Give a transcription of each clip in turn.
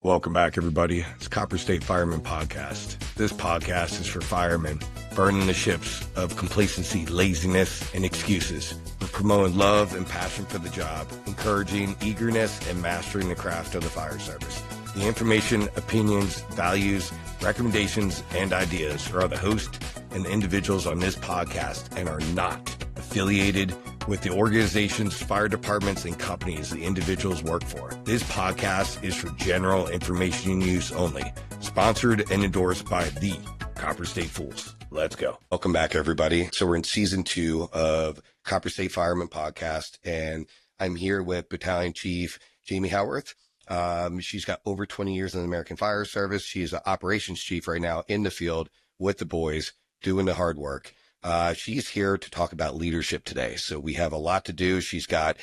Welcome back, everybody. It's Copper State Firemen podcast. This podcast is for firemen burning the ships of complacency, laziness, and excuses. We're promoting love and passion for the job, encouraging eagerness and mastering the craft of the fire service. The information, opinions, values, recommendations, and ideas are the host and the individuals on this podcast and are not affiliated with the organizations, fire departments, and companies the individuals work for. This podcast is for general information use only. Sponsored and endorsed by the Copper State Fools. Let's go. Welcome back, everybody. So we're in season 2 of Copper State Firemen podcast, and I'm here with Battalion Chief Jamie Howarth. She's got over 20 years in the American Fire Service. She's an operations chief right now in the field with the boys, doing the hard work. She's here to talk about leadership today. So we have a lot to do. She's got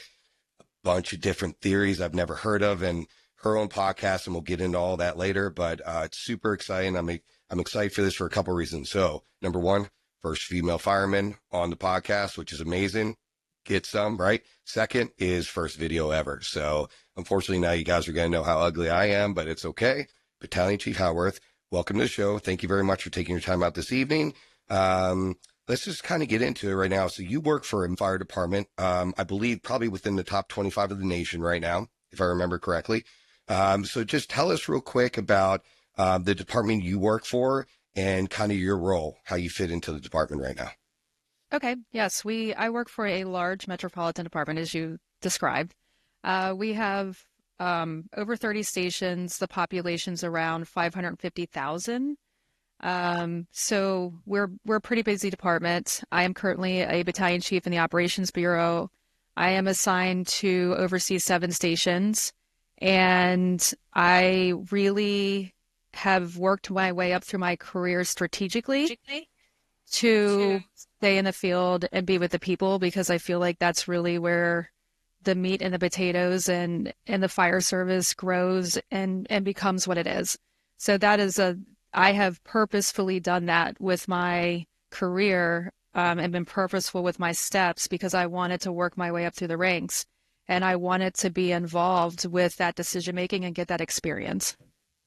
a bunch of different theories I've never heard of and her own podcast, and we'll get into all that later, but it's super exciting. I'm excited for this for a couple of reasons. So number one, first female fireman on the podcast, which is amazing. Get some, right? Second is first video ever. So unfortunately now you guys are going to know how ugly I am, but it's okay. Battalion Chief Howarth, welcome to the show. Thank you very much for taking your time out this evening. Let's just kind of get into it right now. So you work for a fire department, I believe probably within the top 25 of the nation right now, if I remember correctly. So just tell us real quick about the department you work for and kind of your role, how you fit into the department right now. Okay. Yes, I work for a large metropolitan department, as you described. We have over 30 stations. The population's around 550,000. So we're a pretty busy department. I am currently a battalion chief in the Operations Bureau. I am assigned to oversee 7 stations, and I really have worked my way up through my career strategically to stay in the field and be with the people, because I feel like that's really where the meat and the potatoes and the fire service grows and becomes what it is. So I have purposefully done that with my career, and been purposeful with my steps, because I wanted to work my way up through the ranks, and I wanted to be involved with that decision making and get that experience.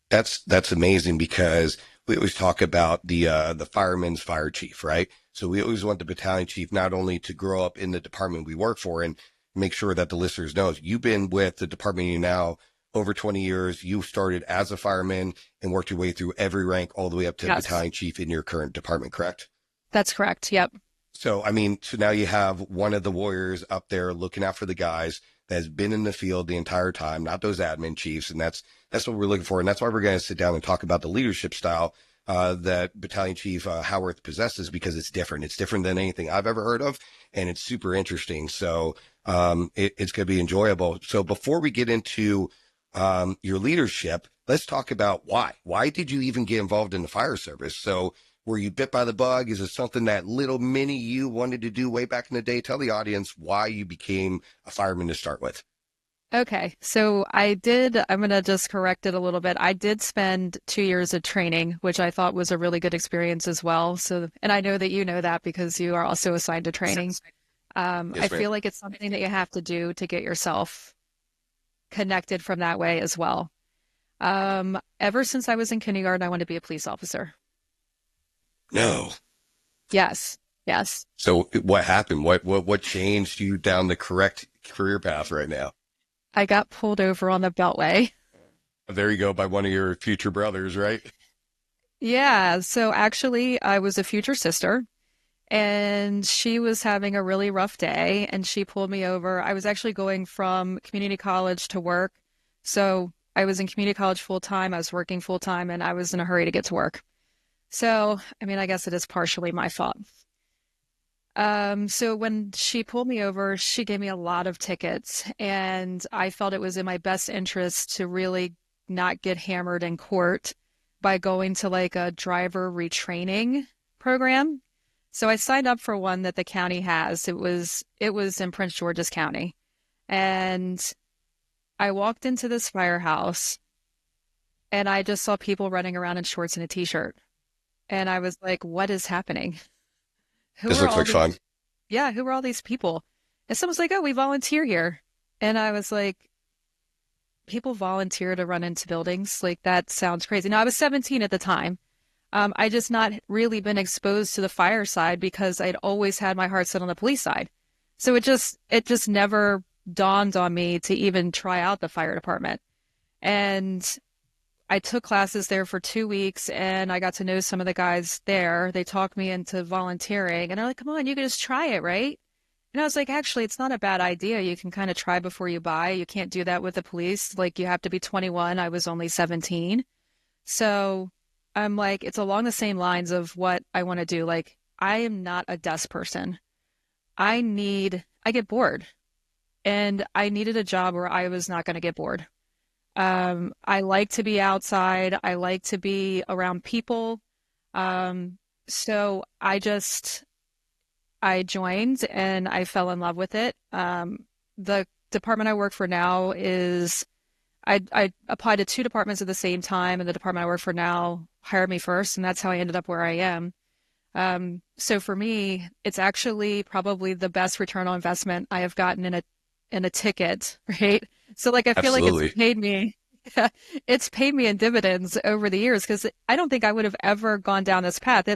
That's amazing, because we always talk about the fireman's fire chief, right? So we always want the battalion chief not only to grow up in the department we work for and make sure that the listeners know you've been with the department you now over 20 years. You started as a fireman and worked your way through every rank all the way up to Yes. battalion chief in your current department, correct? That's correct. Yep. So, so now you have one of the warriors up there looking out for the guys that has been in the field the entire time, not those admin chiefs. And that's what we're looking for. And that's why we're going to sit down and talk about the leadership style that Battalion Chief Howarth possesses, because it's different. It's different than anything I've ever heard of, and it's super interesting. So it's going to be enjoyable. So before we get into your leadership, let's talk about why. Why did you even get involved in the fire service? So were you bit by the bug? Is it something that little mini you wanted to do way back in the day? Tell the audience why you became a fireman to start with. Okay. So I'm going to just correct it a little bit. I did spend 2 years of training, which I thought was a really good experience as well. And I know that you know that because you are also assigned to training. I feel like it's something that you have to do to get yourself connected from that way as well. Ever since I was in kindergarten, I wanted to be a police officer. No. Yes. So what happened? What changed you down the correct career path right now? I got pulled over on the Beltway. There you go, by one of your future brothers, right? Yeah. So actually, I was a future sister, and she was having a really rough day, and she pulled me over. I was actually going from community college to work. So I was in community college full time. I was working full time, and I was in a hurry to get to work. So, I guess it is partially my fault. So when she pulled me over, she gave me a lot of tickets, and I felt it was in my best interest to really not get hammered in court by going to like a driver retraining program. So I signed up for one that the county has. It was in Prince George's County. And I walked into this firehouse, and I just saw people running around in shorts and a t-shirt. And I was like, what is happening? This looks like fun. Yeah, who are all these people? And someone's like, oh, we volunteer here. And I was like, people volunteer to run into buildings. Like, that sounds crazy. Now, I was 17 at the time. I just not really been exposed to the fire side because I'd always had my heart set on the police side. So it just never dawned on me to even try out the fire department. And I took classes there for 2 weeks and I got to know some of the guys there. They talked me into volunteering and they're like, come on, you can just try it, right? And I was like, actually, it's not a bad idea. You can kind of try before you buy. You can't do that with the police. Like, you have to be 21. I was only 17. So I'm like, it's along the same lines of what I want to do. Like, I am not a desk person. I get bored and I needed a job where I was not going to get bored. I like to be outside. I like to be around people. So I joined and I fell in love with it. The department I work for now I applied to two departments at the same time, and the department I work for now hired me first, and that's how I ended up where I am. So for me, it's actually probably the best return on investment I have gotten in a ticket, right? So like I feel like Absolutely. it's paid me in dividends over the years because I don't think I would have ever gone down this path.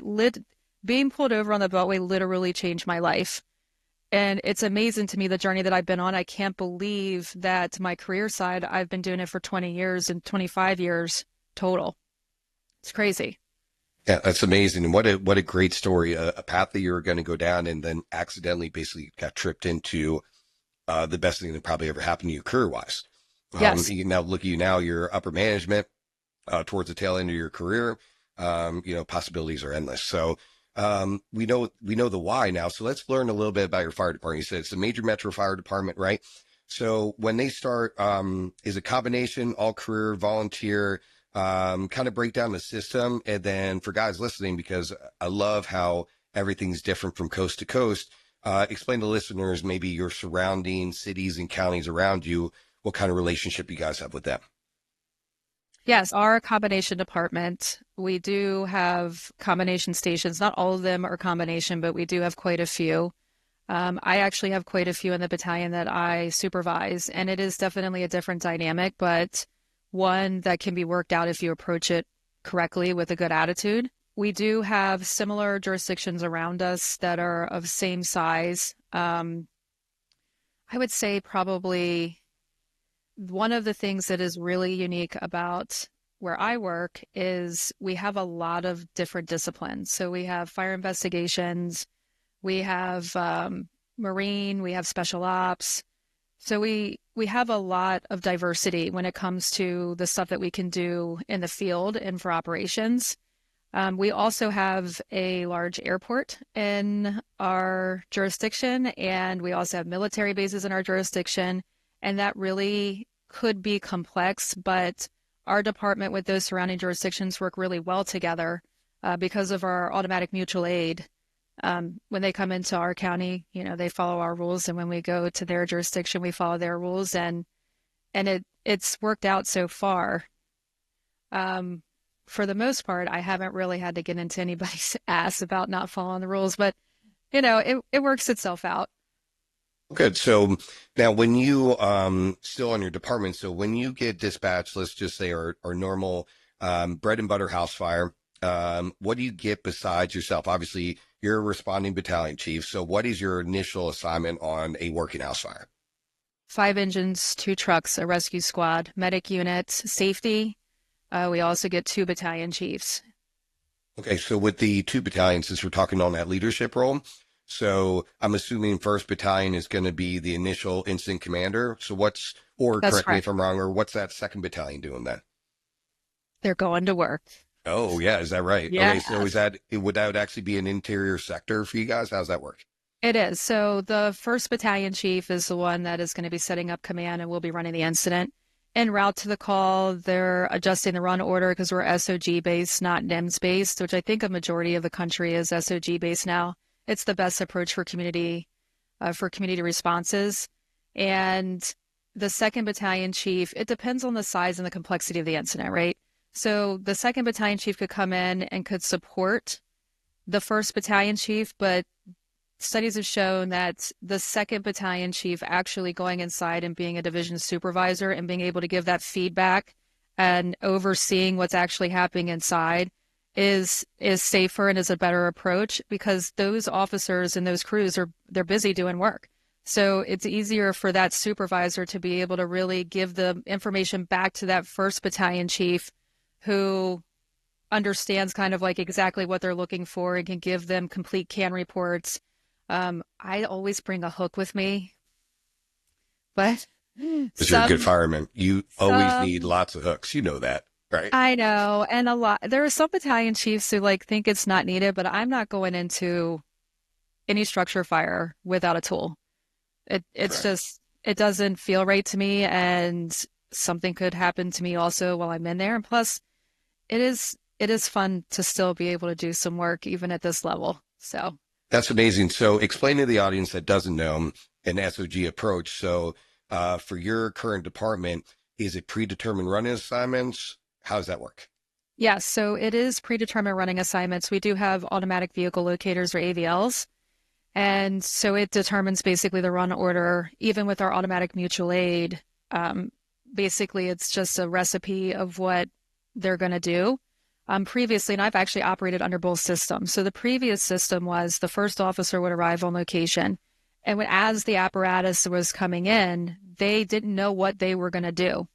Being pulled over on the Beltway literally changed my life. And it's amazing to me the journey that I've been on. I can't believe that my career side, I've been doing it for 20 years and 25 years total. It's crazy. Yeah, that's amazing. And what a great story. A path that you were going to go down and then accidentally basically got tripped into the best thing that probably ever happened to you career wise. Yes. Now look at you now, you're upper management towards the tail end of your career. Possibilities are endless. So we know the why now. So let's learn a little bit about your fire department. You said it's a major metro fire department, right? So when they start, is a combination, all career, volunteer, kind of break down the system. And then for guys listening, because I love how everything's different from coast to coast, explain to listeners maybe your surrounding cities and counties around you, what kind of relationship you guys have with them. Yes, our combination department, we do have combination stations. Not all of them are combination, but we do have quite a few. I actually have quite a few in the battalion that I supervise, and it is definitely a different dynamic, but one that can be worked out if you approach it correctly with a good attitude. We do have similar jurisdictions around us that are of same size. I would say probably one of the things that is really unique about where I work is we have a lot of different disciplines. So we have fire investigations, we have marine, we have special ops. So we have a lot of diversity when it comes to the stuff that we can do in the field and for operations. We also have a large airport in our jurisdiction, and we also have military bases in our jurisdiction. And that really could be complex, but our department with those surrounding jurisdictions work really well together because of our automatic mutual aid. When they come into our county, they follow our rules, and when we go to their jurisdiction, we follow their rules, and it's worked out so far. For the most part, I haven't really had to get into anybody's ass about not following the rules, but it works itself out. Good. So now when you still on your department, so when you get dispatched, let's just say our normal bread and butter house fire, what do you get besides yourself? Obviously, you're a responding battalion chief. So what is your initial assignment on a working house fire? 5 engines, 2 trucks, a rescue squad, medic unit, safety. We also get 2 battalion chiefs. Okay, so with the 2 battalions, since we're talking on that leadership role, so I'm assuming 1st Battalion is going to be the initial incident commander. So or That's correct me correct. if I'm wrong, or what's that 2nd Battalion doing then? They're going to work. Oh, yeah, is that right? Okay, so Yes, would that actually be an interior sector for you guys? How's that work? it is. So the 1st battalion chief is the one that is going to be setting up command and will be running the incident. En route to the call, they're adjusting the run order because we're SOG based, not NIMS based, which I think a majority of the country is SOG based now. It's the best approach for community responses. And the 2nd battalion chief, it depends on the size and the complexity of the incident, right? So the 2nd battalion chief could come in and could support the 1st battalion chief, but studies have shown that the second battalion chief actually going inside and being a division supervisor and being able to give that feedback and overseeing what's actually happening inside is safer and is a better approach, because those officers and those crews they're busy doing work. So it's easier for that supervisor to be able to really give the information back to that first battalion chief, who understands kind of like exactly what they're looking for and can give them complete can reports. I always bring a hook with me, but Because you're a good fireman, you always need lots of hooks. You know that, right? I know. And there are some battalion chiefs who like think it's not needed, but I'm not going into any structure fire without a tool. It's just, it doesn't feel right to me, and something could happen to me also while I'm in there. And plus, it is fun to still be able to do some work even at this level. So that's amazing. So explain to the audience that doesn't know an SOG approach. So for your current department, is it predetermined running assignments? How does that work? Yes, so it is predetermined running assignments. We do have automatic vehicle locators, or AVLs. And so it determines basically the run order. Even with our automatic mutual aid, basically it's just a recipe of what they're going to do. Previously, and I've actually operated under both systems. So the previous system was the first officer would arrive on location, and as the apparatus was coming in, they didn't know what they were going to do.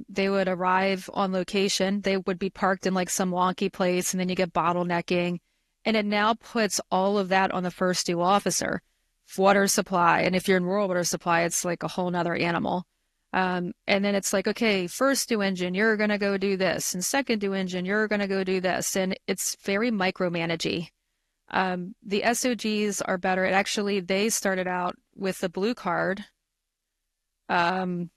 They would arrive on location, they would be parked in like some wonky place, and then you get bottlenecking. And it now puts all of that on the first due officer. Water supply, and if you're in rural water supply, it's like a whole nother animal. And then it's like, okay, first due engine, you're going to go do this. And second due engine, you're going to go do this. And it's very micromanagey. The SOGs are better. They started out with the blue card. I'm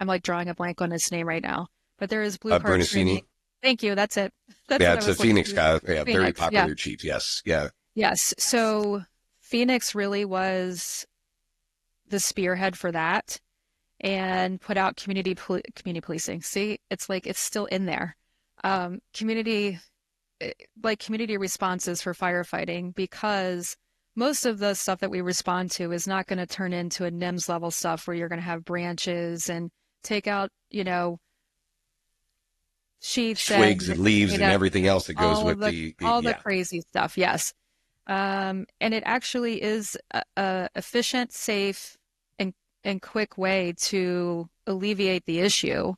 like drawing a blank on his name right now, but there is blue card training. Thank you. That's it. It's a Phoenix guy. Yeah, Phoenix, very popular chief. Yes. Yeah. Yes. So Phoenix really was the spearhead for that, and put out community policing. See, it's like it's still in there. Community responses for firefighting, because most of the stuff that we respond to is not going to turn into a NIMS level stuff where you're going to have branches and take out, sheaths, twigs and leaves and everything else that goes with the crazy stuff. Yes. And it actually is a efficient, safe, and quick way to alleviate the issue.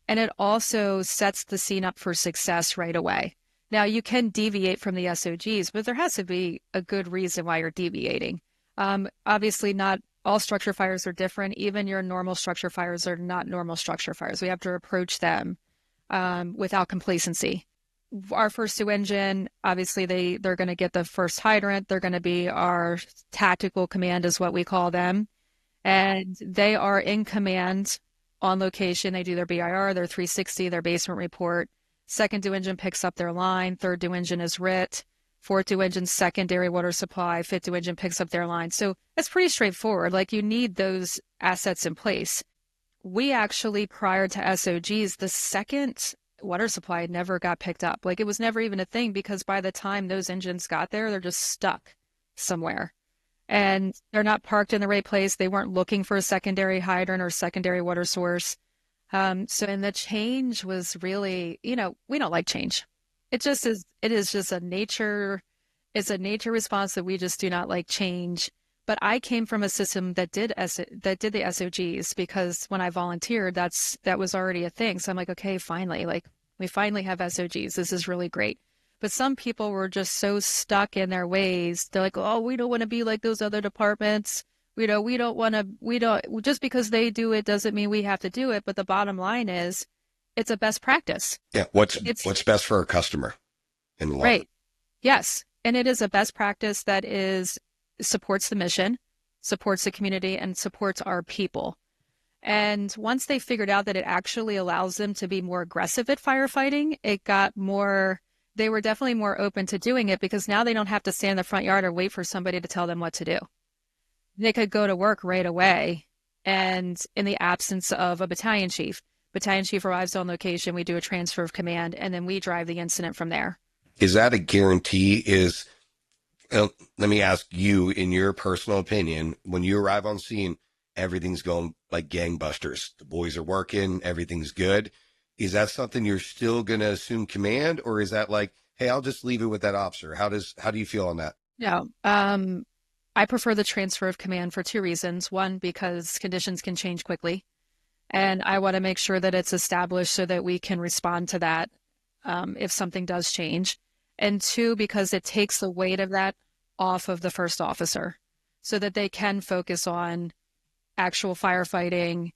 And it also sets the scene up for success right away. Now, you can deviate from the SOGs, but there has to be a good reason why you're deviating. Obviously, not all structure fires are different. Even your normal structure fires are not normal structure fires. We have to approach them without complacency. Our first due engine, obviously, they're going to get the first hydrant. They're going to be our tactical command, is what we call them. And they are in command on location. They do their BIR, their 360, their basement report. Second due engine picks up their line. Third due engine is RIT. Fourth due engine, secondary water supply. Fifth due engine picks up their line. So it's pretty straightforward. Like, you need those assets in place. We actually, prior to SOGs, the second water supply never got picked up. Like, it was never even a thing, because by the time those engines got there, they're just stuck somewhere. And they're not parked in the right place. They weren't looking for a secondary hydrant or secondary water source. And the change was really, we don't like change. It is just a nature response that we just do not like change. But I came from a system that did the SOGs, because when I volunteered, that was already a thing. So I'm like, okay, finally, like, we finally have SOGs. This is really great. But some people were just so stuck in their ways. They're like, oh, we don't want to be like those other departments. We don't, just because they do it doesn't mean we have to do it. But the bottom line is, it's a best practice. Yeah. What's best for our customer in the long run. Right. Yes. And it is a best practice that supports the mission, supports the community, and supports our people. And once they figured out that it actually allows them to be more aggressive at firefighting, they were definitely more open to doing it, because now they don't have to stand in the front yard or wait for somebody to tell them what to do. They could go to work right away. And in the absence of a battalion chief arrives on location, we do a transfer of command, and then we drive the incident from there. Is that a guarantee? Let me ask you, in your personal opinion, when you arrive on scene, everything's going like gangbusters. The boys are working, everything's good. Is that something you're still going to assume command, or is that like, hey, I'll just leave it with that officer? How do you feel on that? Yeah. I prefer the transfer of command for two reasons. One, because conditions can change quickly, and I want to make sure that it's established so that we can respond to that if something does change. And two, because it takes the weight of that off of the first officer so that they can focus on actual firefighting,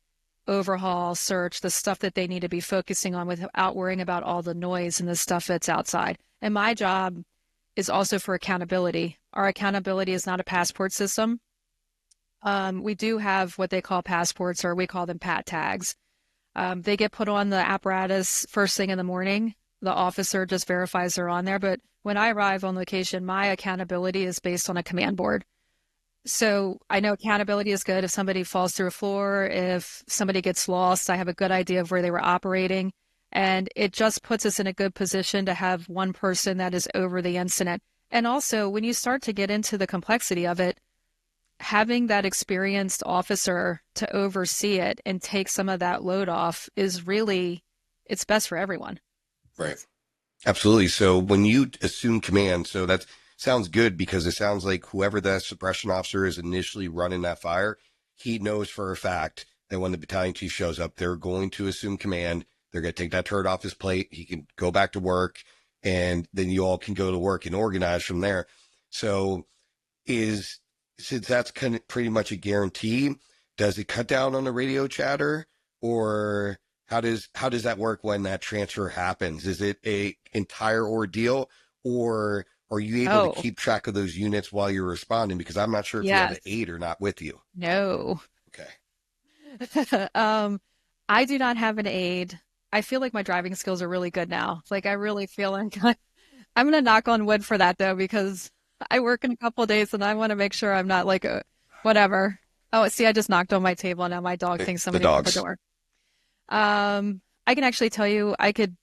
overhaul, search, the stuff that they need to be focusing on without worrying about all the noise and the stuff that's outside. And my job is also for accountability. Our accountability is not a passport system. We do have what they call passports, or we call them pat tags. They get put on the apparatus first thing in the morning. The officer just verifies they're on there. But when I arrive on location, my accountability is based on a command board. So I know accountability is good. If somebody falls through a floor, if somebody gets lost, I have a good idea of where they were operating. And it just puts us in a good position to have one person that is over the incident. And also, when you start to get into the complexity of it, having that experienced officer to oversee it and take some of that load off is really, it's best for everyone. Right. Absolutely. So when you assume command, so that sounds good, because it sounds like whoever that suppression officer is initially running that fire, he knows for a fact that when the battalion chief shows up, they're going to assume command. They're going to take that turret off his plate. He can go back to work, and then you all can go to work and organize from there. So since that's kind of pretty much a guarantee, does it cut down on the radio chatter, or how does that work when that transfer happens? Is it a entire ordeal, or are you able to keep track of those units while you're responding? Because I'm not sure if you have an aide or not with you. No. Okay. I do not have an aide. I feel like my driving skills are really good now. Like I really feel like I'm going to knock on wood for that though, because I work in a couple of days and I want to make sure I'm not like a whatever. Oh, see, I just knocked on my table. Now my dog thinks somebody opened the door. I can actually tell you, I could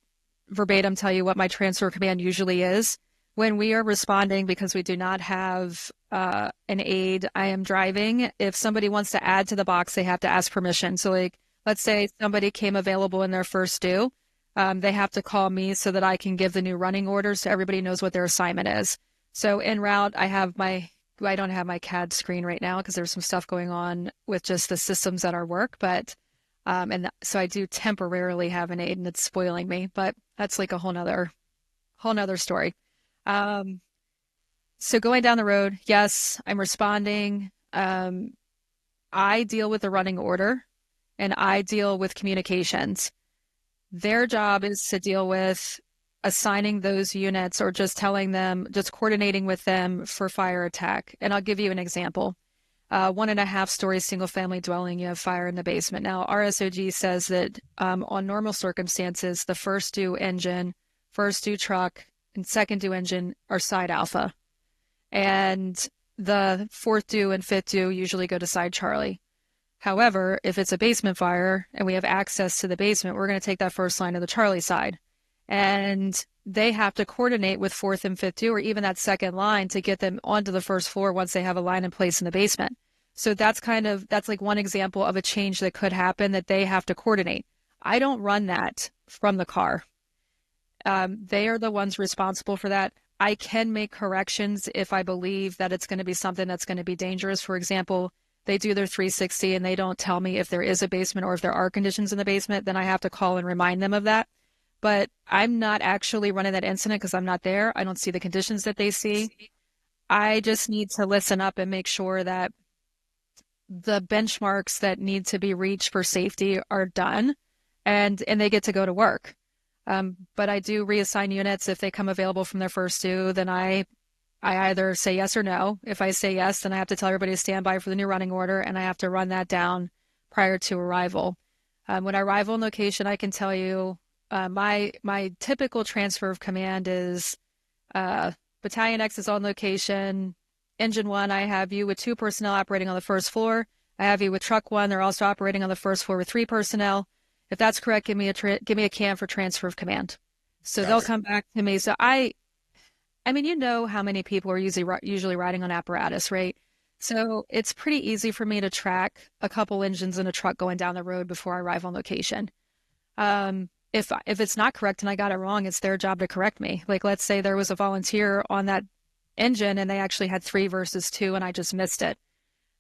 verbatim tell you what my transfer command usually is. When we are responding, because we do not have an aide, I am driving. If somebody wants to add to the box, they have to ask permission. So like, let's say somebody came available in their first due. They have to call me so that I can give the new running orders so everybody knows what their assignment is. So en route, I don't have my CAD screen right now because there's some stuff going on with just the systems at our work, but so I do temporarily have an aide, and it's spoiling me, but that's like a whole nother story. So going down the road, yes, I'm responding. I deal with the running order, and I deal with communications. Their job is to deal with assigning those units, or just coordinating with them for fire attack. And I'll give you an example. 1.5-story single family dwelling, you have fire in the basement. Now, our SOG says that on normal circumstances, the first due engine, first due truck, and second due engine are side alpha. And the fourth due and fifth due usually go to side Charlie. However, if it's a basement fire and we have access to the basement, we're going to take that first line to the Charlie side. And they have to coordinate with fourth and fifth due, or even that second line, to get them onto the first floor once they have a line in place in the basement. So that's like one example of a change that could happen that they have to coordinate. I don't run that from the car. They are the ones responsible for that. I can make corrections if I believe that it's going to be something that's going to be dangerous. For example, they do their 360 and they don't tell me if there is a basement or if there are conditions in the basement, then I have to call and remind them of that. But I'm not actually running that incident because I'm not there. I don't see the conditions that they see. I just need to listen up and make sure that the benchmarks that need to be reached for safety are done, and they get to go to work. But I do reassign units if they come available from their first due. Then I either say yes or no. If I say yes, then I have to tell everybody to stand by for the new running order, and I have to run that down prior to arrival. When I arrive on location, I can tell you my typical transfer of command is Battalion X is on location. Engine 1, I have you with 2 personnel operating on the first floor. I have you with Truck 1. They're also operating on the first floor with 3 personnel. If that's correct, give me a can for transfer of command. So they'll come back to me. So I mean, you know how many people are usually riding on apparatus, right? So it's pretty easy for me to track a couple engines in a truck going down the road before I arrive on location. If it's not correct and I got it wrong, it's their job to correct me. Like, let's say there was a volunteer on that engine and they actually had 3 versus 2 and I just missed it.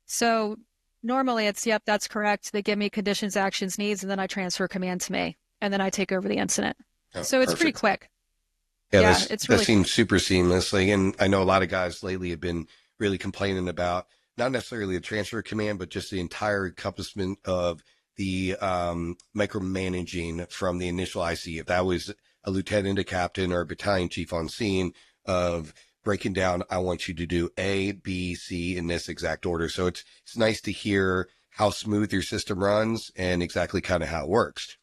So normally it's, yep, that's correct. They give me conditions, actions, needs, and then I transfer command to me, and then I take over the incident. Oh, So it's pretty perfect. quick. Yeah, Yeah, it's that really quick. seems super seamlessly. And I know a lot of guys lately have been really complaining about not necessarily the transfer of command, but just the entire encompassment of the micromanaging from the initial IC. If that was a lieutenant, a captain, or a battalion chief on scene, of breaking down, I want you to do A, B, C in this exact order. So it's nice to hear how smooth your system runs and exactly kind of how it works.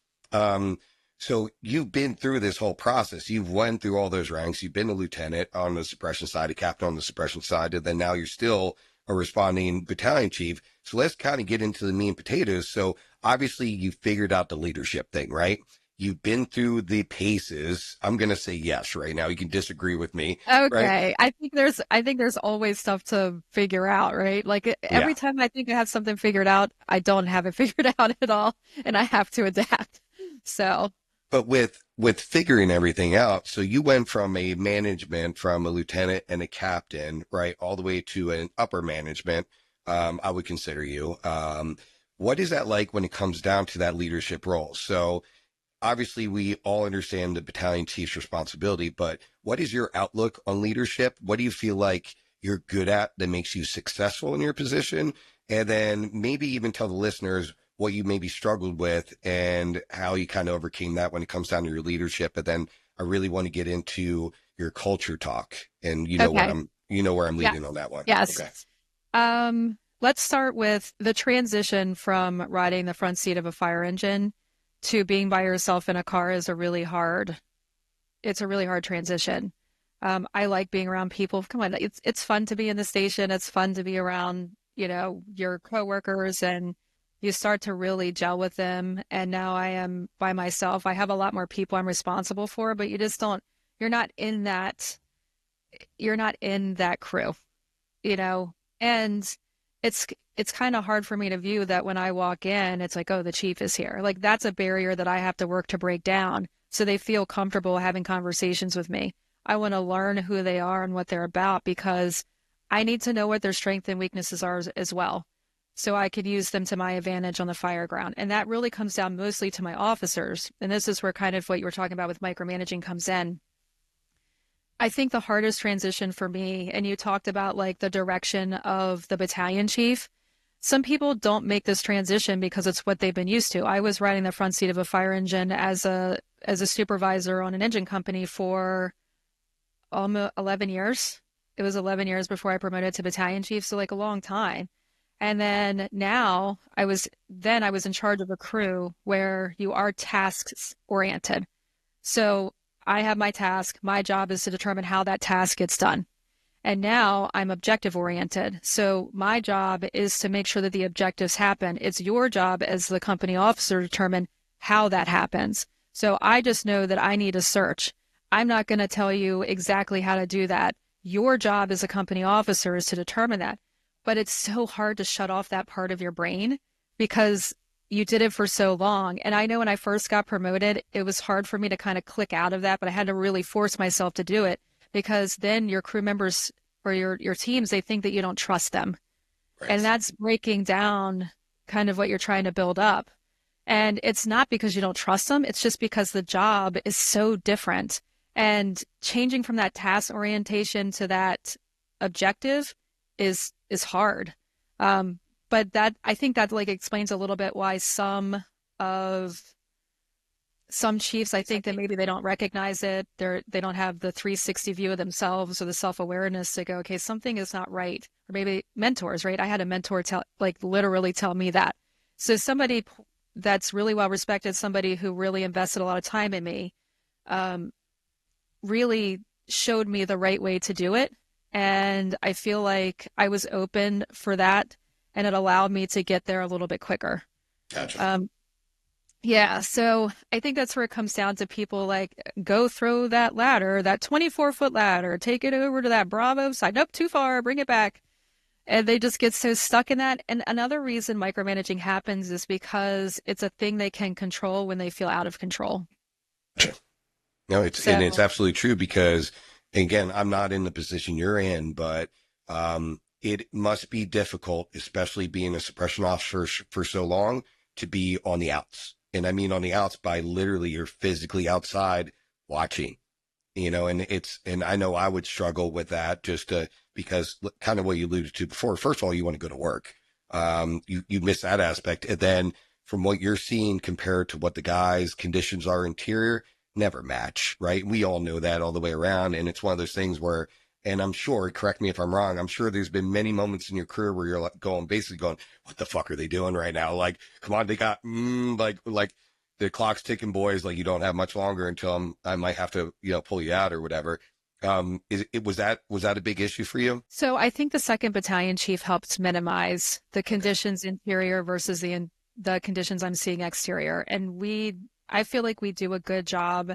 So you've been through this whole process. You've went through all those ranks. You've been a lieutenant on the suppression side, a captain on the suppression side, and then now you're still a responding battalion chief. So let's kind of get into the meat and potatoes. So obviously you figured out the leadership thing, right? You've been through the paces. I'm going to say yes right now. You can disagree with me, right? Okay. I think there's always stuff to figure out, right? Like Yeah. every time I think I have something figured out, I don't have it figured out at all, and I have to adapt. So, But with figuring everything out, so you went from a management, from a lieutenant and a captain, right, all the way to an upper management. I would consider you. What is that like when it comes down to that leadership role? So obviously we all understand the battalion chief's responsibility, but what is your outlook on leadership? What do you feel like you're good at that makes you successful in your position? And then maybe even tell the listeners what you maybe struggled with and how you kind of overcame that when it comes down to your leadership. And then I really want to get into your culture talk, and okay. you know where I'm Yeah. leading on that one. Yes. Okay. Let's start with the transition from riding the front seat of a fire engine to being by yourself in a car is it's a really hard transition. I like being around people. Come on, it's fun to be in the station. It's fun to be around, your coworkers, and you start to really gel with them. And now I am by myself. I have a lot more people I'm responsible for, but you just don't, you're not in that, you're not in that crew, you know? And it's it's kind of hard for me to view that when I walk in, it's like, oh, the chief is here. Like that's a barrier that I have to work to break down so they feel comfortable having conversations with me. I want to learn who they are and what they're about because I need to know what their strengths and weaknesses are as well. So I could use them to my advantage on the fire ground. And that really comes down mostly to my officers. And this is where kind of what you were talking about with micromanaging comes in. I think the hardest transition for me, and you talked about like the direction of the battalion chief. Some people don't make this transition because it's what they've been used to. I was riding the front seat of a fire engine as a supervisor on an engine company for almost 11 years. It was 11 years before I promoted to battalion chief, so like a long time. And then now I was in charge of a crew where you are tasks oriented. So I have my task. My job is to determine how that task gets done. And now I'm objective oriented. So my job is to make sure that the objectives happen. It's your job as the company officer to determine how that happens. So I just know that I need a search. I'm not going to tell you exactly how to do that. Your job as a company officer is to determine that. But it's so hard to shut off that part of your brain because you did it for so long. And I know when I first got promoted, it was hard for me to kind of click out of that, but I had to really force myself to do it because then your crew members or your teams, they think that you don't trust them. And Right. that's breaking down kind of what you're trying to build up. And it's not because you don't trust them, it's just because the job is so different. And changing from that task orientation to that objective is hard. But that I think that like explains a little bit why of some chiefs, I think that maybe they don't recognize it. They don't have the 360 view of themselves or the self-awareness to go, okay, something is not right. Or maybe mentors, right? I had a mentor literally tell me that. So somebody that's really well respected, somebody who really invested a lot of time in me, really showed me the right way to do it. And I feel like I was open for that and it allowed me to get there a little bit quicker. Gotcha. Um, Yeah, so I think that's where it comes down to people like go throw that ladder, that 24-foot ladder, take it over to that Bravo side. Nope, too far, bring it back. And they just get so stuck in that. And another reason micromanaging happens is because it's a thing they can control when they feel out of control. No, it's So, absolutely true because again, I'm not in the position you're in, but it must be difficult, especially being a suppression officer for so long, to be on the outs. And I mean on the outs by literally you're physically outside watching, and I know I would struggle with that because kind of what you alluded to before. First of all, you want to go to work. You miss that aspect. And then from what you're seeing compared to what the guys' conditions are interior, never match, right? We all know that all the way around. And it's one of those things where, and I'm sure, correct me if I'm wrong, I'm sure there's been many moments in your career where you're like basically going, what the fuck are they doing right now? Like, come on, they got, like the clock's ticking, boys. Like, you don't have much longer until I might have to, pull you out or whatever. Was that a big issue for you? so I think the second battalion chief helped minimize the conditions interior versus the conditions I'm seeing exterior. And I feel like we do a good job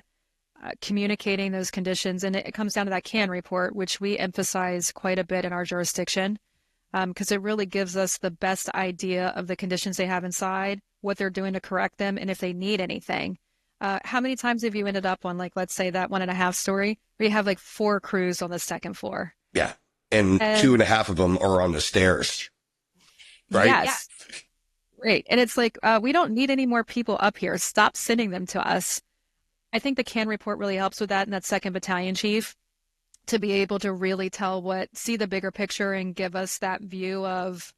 communicating those conditions. And it comes down to that CAN report, which we emphasize quite a bit in our jurisdiction, because it really gives us the best idea of the conditions they have inside, what they're doing to correct them, and if they need anything. How many times have you ended up on, like, let's say that 1.5 story where you have like 4 crews on the second floor? Yeah. And two And and a half of them are on the stairs, right? yes, great. And it's like, we don't need any more people up here. Stop sending them to us. I think the CAN report really helps with that, and that second battalion chief to be able to really see the bigger picture and give us that view of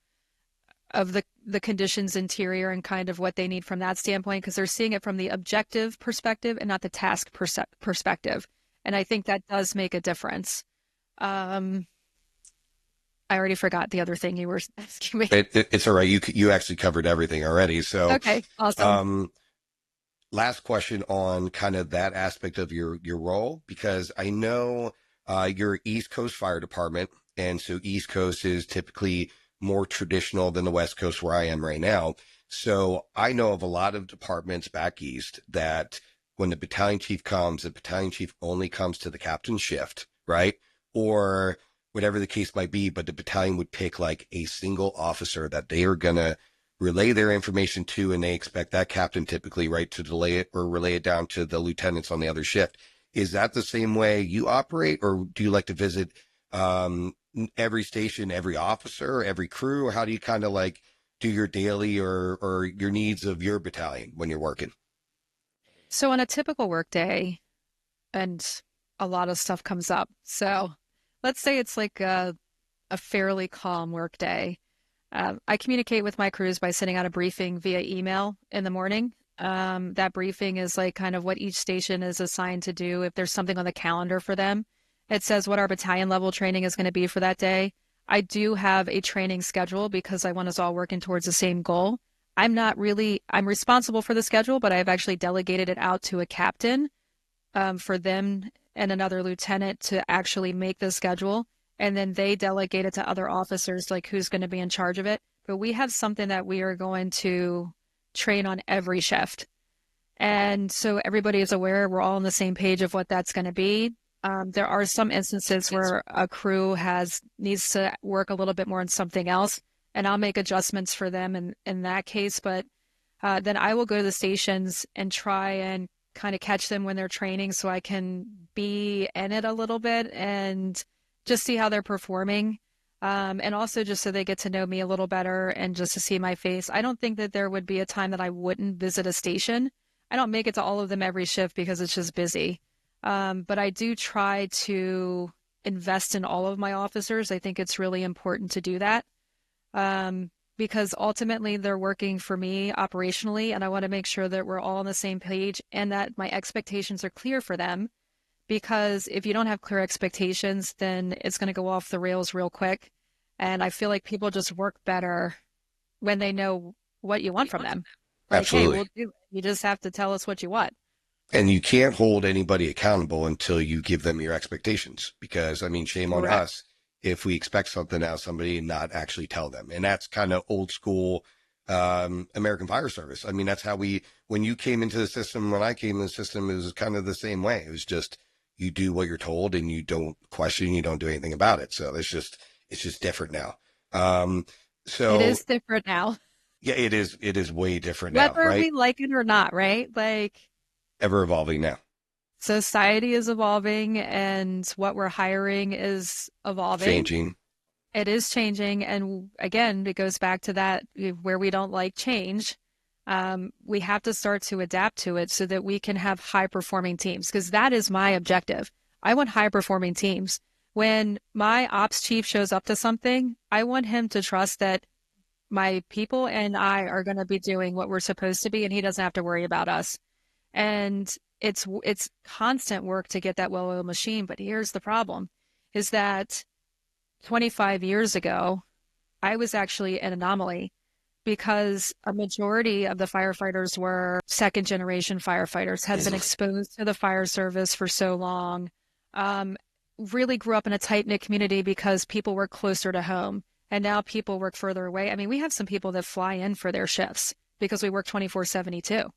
the conditions interior and kind of what they need from that standpoint, because they're seeing it from the objective perspective and not the task perspective. And I think that does make a difference. Um, I already forgot the other thing you were asking me. It's all right. You actually covered everything already. So, Okay, awesome. um, last question on kind of that aspect of your role, because I know you're East Coast Fire Department, and so East Coast is typically more traditional than the West Coast where I am right now. So I know of a lot of departments back east that when the battalion chief comes, the battalion chief only comes to the captain's shift, right? Or whatever the case might be, but the battalion would pick like a single officer that they are gonna relay their information to, and they expect that captain typically, right, to delay it or relay it down to the lieutenants on the other shift. Is that the same way you operate, or do you like to visit every station, every officer, every crew, or how do you kind of like do your daily or your needs of your battalion when you're working? So on a typical work day, and a lot of stuff comes up. So let's say it's like a fairly calm work day. I communicate with my crews by sending out a briefing via email in the morning. That briefing is like kind of what each station is assigned to do. If there's something on the calendar for them, it says what our battalion level training is going to be for that day. I do have a training schedule because I want us all working towards the same goal. I'm responsible for the schedule, but I've actually delegated it out to a captain for them and another lieutenant to actually make the schedule. And then they delegate it to other officers, like who's going to be in charge of it. But we have something that we are going to train on every shift. And so everybody is aware, we're all on the same page of what that's going to be. There are some instances where a crew needs to work a little bit more on something else, and I'll make adjustments for them in that case. But then I will go to the stations and try and kind of catch them when they're training so I can be in it a little bit and just see how they're performing. And also just so they get to know me a little better and just to see my face. I don't think that there would be a time that I wouldn't visit a station. I don't make it to all of them every shift because it's just busy. But I do try to invest in all of my officers. I think it's really important to do that. Because ultimately they're working for me operationally, and I want to make sure that we're all on the same page and that my expectations are clear for them. Because if you don't have clear expectations, then it's going to go off the rails real quick. And I feel like people just work better when they know what you want from them. Like, hey, Absolutely. we'll do it. You just have to tell us what you want. And you can't hold anybody accountable until you give them your expectations, because I mean, shame on Correct. us if we expect something out of somebody and not actually tell them. And that's kind of old school, American Fire Service. I mean, that's how when you came into the system, when I came in the system, it was kind of the same way. It was just, you do what you're told and you don't question, you don't do anything about it. So it's just different now. It So is different now, yeah, it is way different now, whether right? we like it or not, right? Like Ever evolving now. society is evolving and what we're hiring is evolving. Changing. It is changing. And again, it goes back to that where we don't like change. We have to start to adapt to it so that we can have high performing teams, because that is my objective. I want high performing teams. When my ops chief shows up to something, I want him to trust that my people and I are going to be doing what we're supposed to be, and he doesn't have to worry about us. And it's constant work to get that well-oiled machine. But here's the problem, is that 25 years ago, I was actually an anomaly because a majority of the firefighters were second generation firefighters, had been exposed to the fire service for so long, really grew up in a tight-knit community because people were closer to home. And now people work further away. I mean, we have some people that fly in for their shifts because we work 24/72.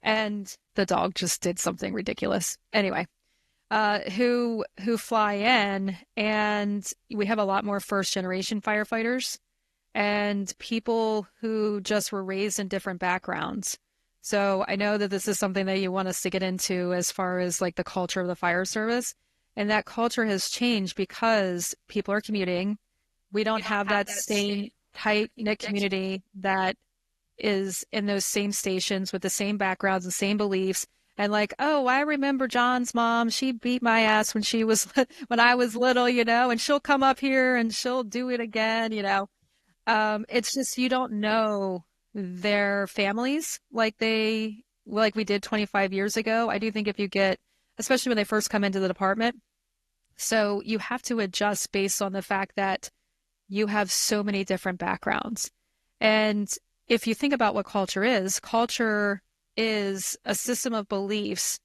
And the dog just did something ridiculous. Anyway, who fly in, and we have a lot more first generation firefighters and people who just were raised in different backgrounds. So I know that this is something that you want us to get into as far as like the culture of the fire service. And that culture has changed because people are commuting. We don't have that same tight-knit community that is in those same stations with the same backgrounds and same beliefs. And like, oh, I remember John's mom. She beat my ass when she was when I was little, and she'll come up here and she'll do it again. It's just you don't know their families like we did 25 years ago. I do think if you get, especially when they first come into the department, so you have to adjust based on the fact that you have so many different backgrounds. And if you think about what culture is a system of beliefs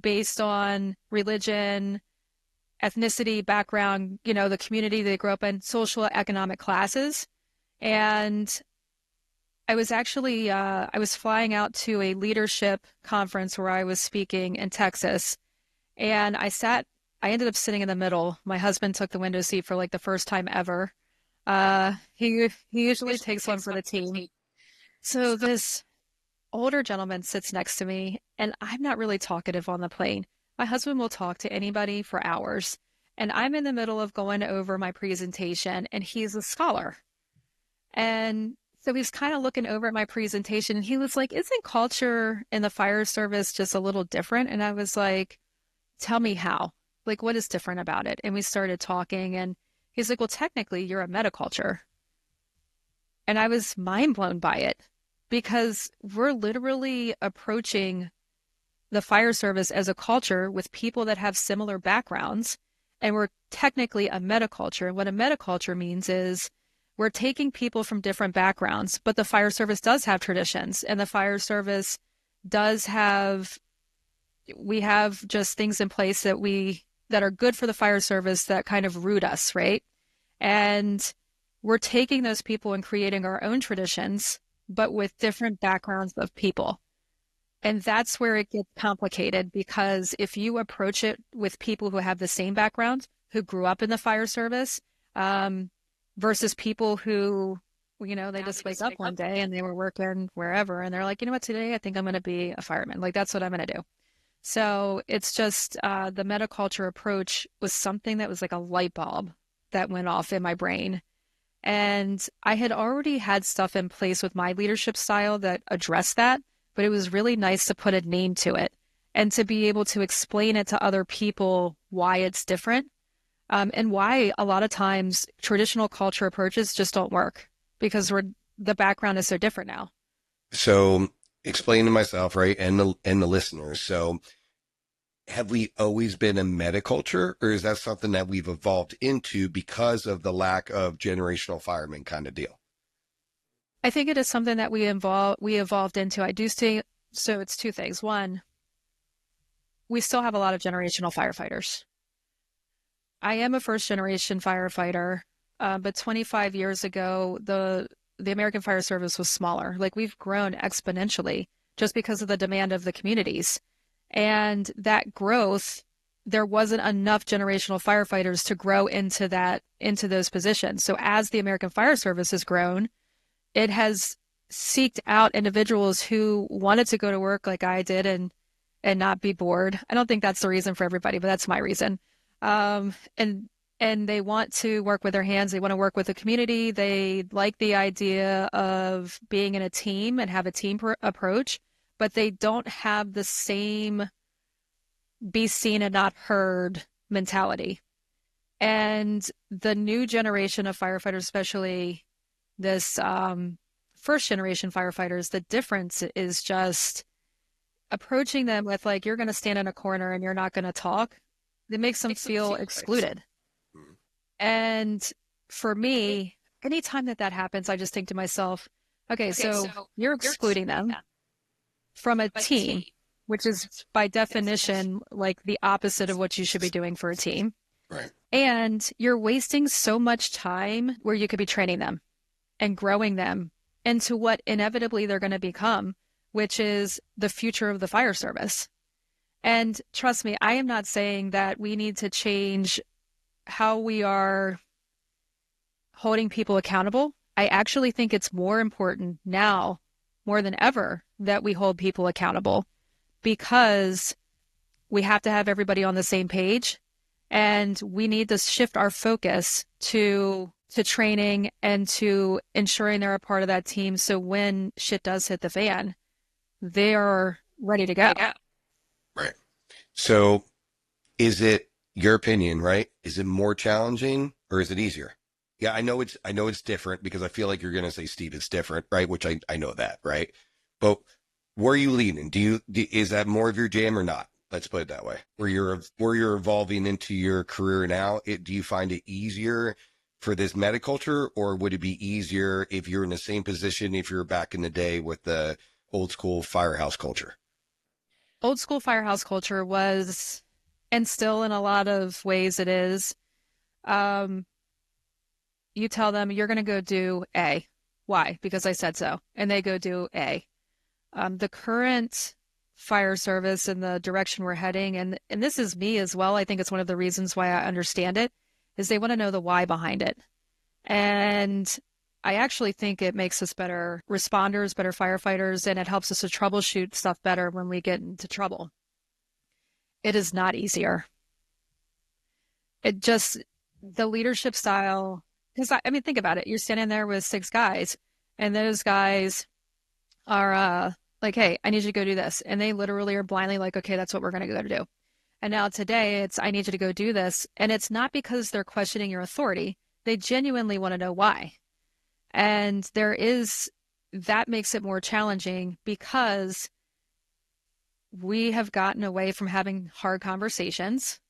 based on religion, ethnicity, background, the community they grew up in, social economic classes. And I was actually, I was flying out to a leadership conference where I was speaking in Texas. And I ended up sitting in the middle. My husband took the window seat for like the first time ever. He usually takes one for the team. So this older gentleman sits next to me, and I'm not really talkative on the plane. My husband will talk to anybody for hours, and I'm in the middle of going over my presentation, and he's a scholar. And so he's kind of looking over at my presentation, and he was like, "Isn't culture in the fire service just a little different?" And I was like, "Tell me how. Like, what is different about it?" And we started talking, and he's like, "Well, technically, you're a metaculture." And I was mind blown by it because we're literally approaching the fire service as a culture with people that have similar backgrounds. And we're technically a metaculture. And what a metaculture means is we're taking people from different backgrounds, but the fire service does have traditions, and the fire service does have, we have just things in place that are good for the fire service that kind of root us, right? And we're taking those people and creating our own traditions, but with different backgrounds of people. And that's where it gets complicated, because if you approach it with people who have the same background, who grew up in the fire service, versus people who, they just wake up one day and they were working wherever and they're like, you know what, today I think I'm going to be a fireman. Like, that's what I'm going to do. So it's just the metaculture approach was something that was like a light bulb that went off in my brain. And I had already had stuff in place with my leadership style that addressed that, but it was really nice to put a name to it and to be able to explain it to other people why it's different, and why a lot of times traditional culture approaches just don't work because the background is so different now. So explain to myself, right, and the listeners. So have we always been a metaculture, or is that something that we've evolved into because of the lack of generational firemen kind of deal? I think it is something that we evolved into. I do say, so it's two things. One, we still have a lot of generational firefighters. I am a first generation firefighter, but 25 years ago, the American Fire Service was smaller. Like we've grown exponentially just because of the demand of the communities. And that growth, there wasn't enough generational firefighters to grow into those positions. So as the American Fire Service has grown, it has seeked out individuals who wanted to go to work like I did and not be bored. I don't think that's the reason for everybody, but that's my reason. And they want to work with their hands. They want to work with the community. They like the idea of being in a team and have a team approach, but they don't have the same be seen and not heard mentality. And the new generation of firefighters, especially this first generation firefighters, the difference is just approaching them with like, you're going to stand in a corner and you're not going to talk. It makes them feel excluded. And for me, anytime that happens, I just think to myself, okay, so you're excluding them from a team, which is by definition like the opposite of what you should be doing for a team. Right. And you're wasting so much time where you could be training them and growing them into what inevitably they're going to become, which is the future of the fire service. And trust me, I am not saying that we need to change how we are holding people accountable. I actually think it's more important now, more than ever, that we hold people accountable, because we have to have everybody on the same page, and we need to shift our focus to training and to ensuring they're a part of that team. So when shit does hit the fan, they are ready to go. Right. So is it your opinion, right? Is it more challenging or is it easier? Yeah, I know it's different, because I feel like you're going to say, Steve, it's different, right? Which I know that, right? But where are you leaning? Is that more of your jam or not? Let's put it that way. Where you're evolving into your career now, do you find it easier for this meta culture, or would it be easier if you're in the same position if you're back in the day with the old school firehouse culture? Old school firehouse culture was, and still in a lot of ways it is, you tell them you're going to go do A. Why? Because I said so. And they go do A. The current fire service and the direction we're heading, and this is me as well, I think it's one of the reasons why I understand it, is they want to know the why behind it. And I actually think it makes us better responders, better firefighters, and it helps us to troubleshoot stuff better when we get into trouble. It is not easier. It just, the leadership style, because I mean, think about it. You're standing there with 6 guys, and those guys are like, hey, I need you to go do this. And they literally are blindly like, okay, that's what we're going to go to do. And now today it's, I need you to go do this. And it's not because they're questioning your authority. They genuinely want to know why. And that makes it more challenging, because we have gotten away from having hard conversations,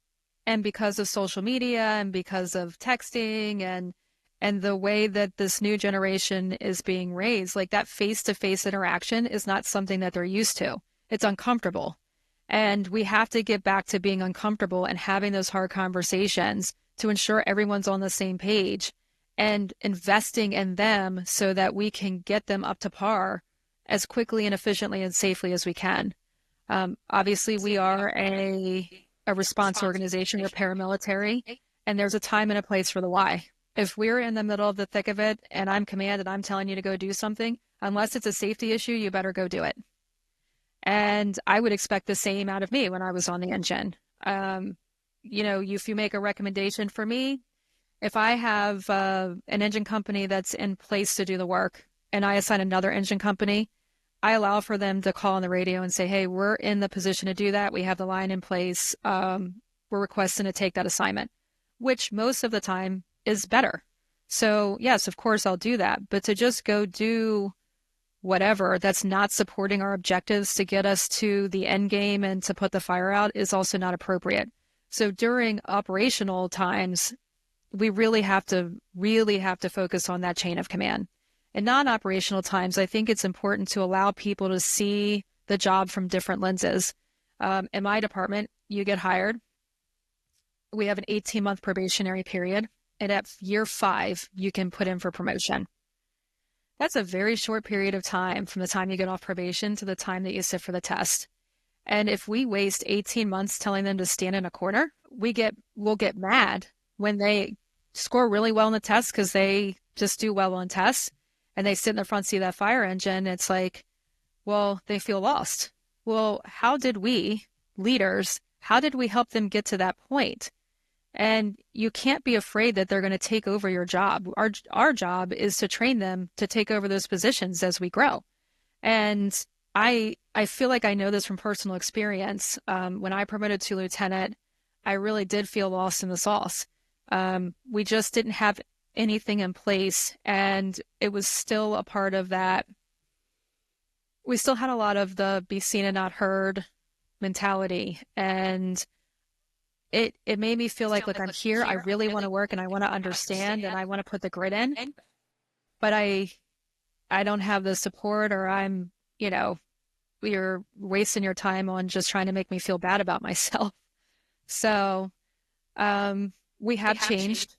and because of social media and because of texting and the way that this new generation is being raised, like that face-to-face interaction is not something that they're used to. It's uncomfortable. And we have to get back to being uncomfortable and having those hard conversations to ensure everyone's on the same page, and investing in them so that we can get them up to par as quickly and efficiently and safely as we can. Obviously, we are a response organization, we're paramilitary, and there's a time and a place for the why. If we're in the middle of the thick of it and I'm command and I'm telling you to go do something, unless it's a safety issue, you better go do it. And I would expect the same out of me when I was on the engine. If you make a recommendation for me, if I have an engine company that's in place to do the work and I assign another engine company, I allow for them to call on the radio and say, hey, we're in the position to do that. We have the line in place. We're requesting to take that assignment, which most of the time is better. So yes, of course I'll do that. But to just go do whatever that's not supporting our objectives to get us to the end game and to put the fire out is also not appropriate. So during operational times, we really have to focus on that chain of command. In non-operational times, I think it's important to allow people to see the job from different lenses. In my department, you get hired. We have an 18-month probationary period. And at year 5, you can put in for promotion. That's a very short period of time from the time you get off probation to the time that you sit for the test. And if we waste 18 months telling them to stand in a corner, we'll get mad when they score really well in the test because they just do well on tests and they sit in the front seat of that fire engine. It's like, well, they feel lost. Well, how did we, leaders, how did we help them get to that point? And you can't be afraid that they're going to take over your job. Our job is to train them to take over those positions as we grow. And I feel like I know this from personal experience. When I promoted to lieutenant, I really did feel lost in the sauce. We just didn't have anything in place, and it was still a part of that. We still had a lot of the be seen and not heard mentality, and it made me feel like, look, I'm here. I really want to work, and I want to understand, and I want to put the grit in, but I don't have the support, or you're wasting your time on just trying to make me feel bad about myself. So we have changed.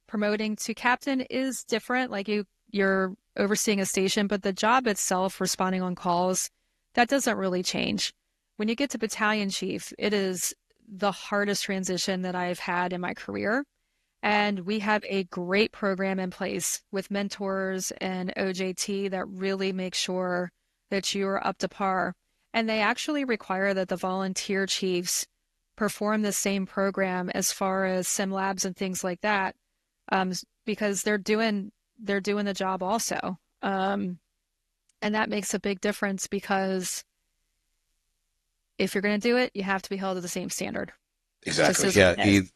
Promoting to captain is different. Like you're overseeing a station, but the job itself, responding on calls, that doesn't really change. When you get to battalion chief, it is the hardest transition that I've had in my career. And we have a great program in place with mentors and OJT that really make sure that you're up to par. And they actually require that the volunteer chiefs perform the same program as far as sim labs and things like that, because they're doing the job also. And that makes a big difference because if you're going to do it, you have to be held to the same standard. Exactly. Yeah.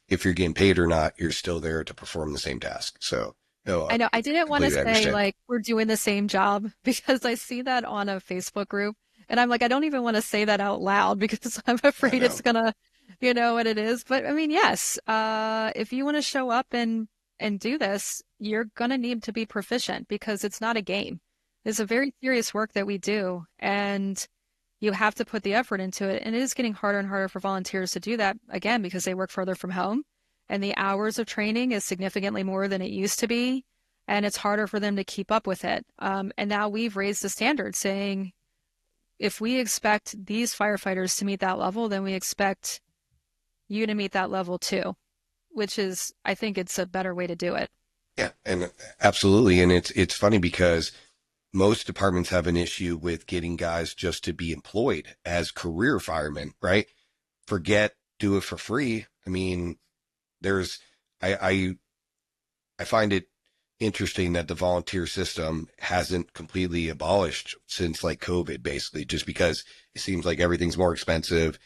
If you're getting paid or not, you're still there to perform the same task. So, no, I know. I didn't want to say understand. like we're doing the same job because I see that on a Facebook group and I'm like, I don't even want to say that out loud because I'm afraid it's gonna, you know what it is. But I mean, yes, if you want to show up and do this, you're gonna need to be proficient because it's not a game. It's a very serious work that we do, and you have to put the effort into it. And it is getting harder and harder for volunteers to do that, again, because they work further from home and the hours of training is significantly more than it used to be. And it's harder for them to keep up with it. And now we've raised the standard saying, if we expect these firefighters to meet that level, then we expect you to meet that level too, which is, I think it's a better way to do it. Yeah, and absolutely. And it's funny because most departments have an issue with getting guys just to be employed as career firemen, right? Forget do it for free. I mean, I find it interesting that the volunteer system hasn't completely abolished since like COVID, basically, just because it seems like everything's more expensive.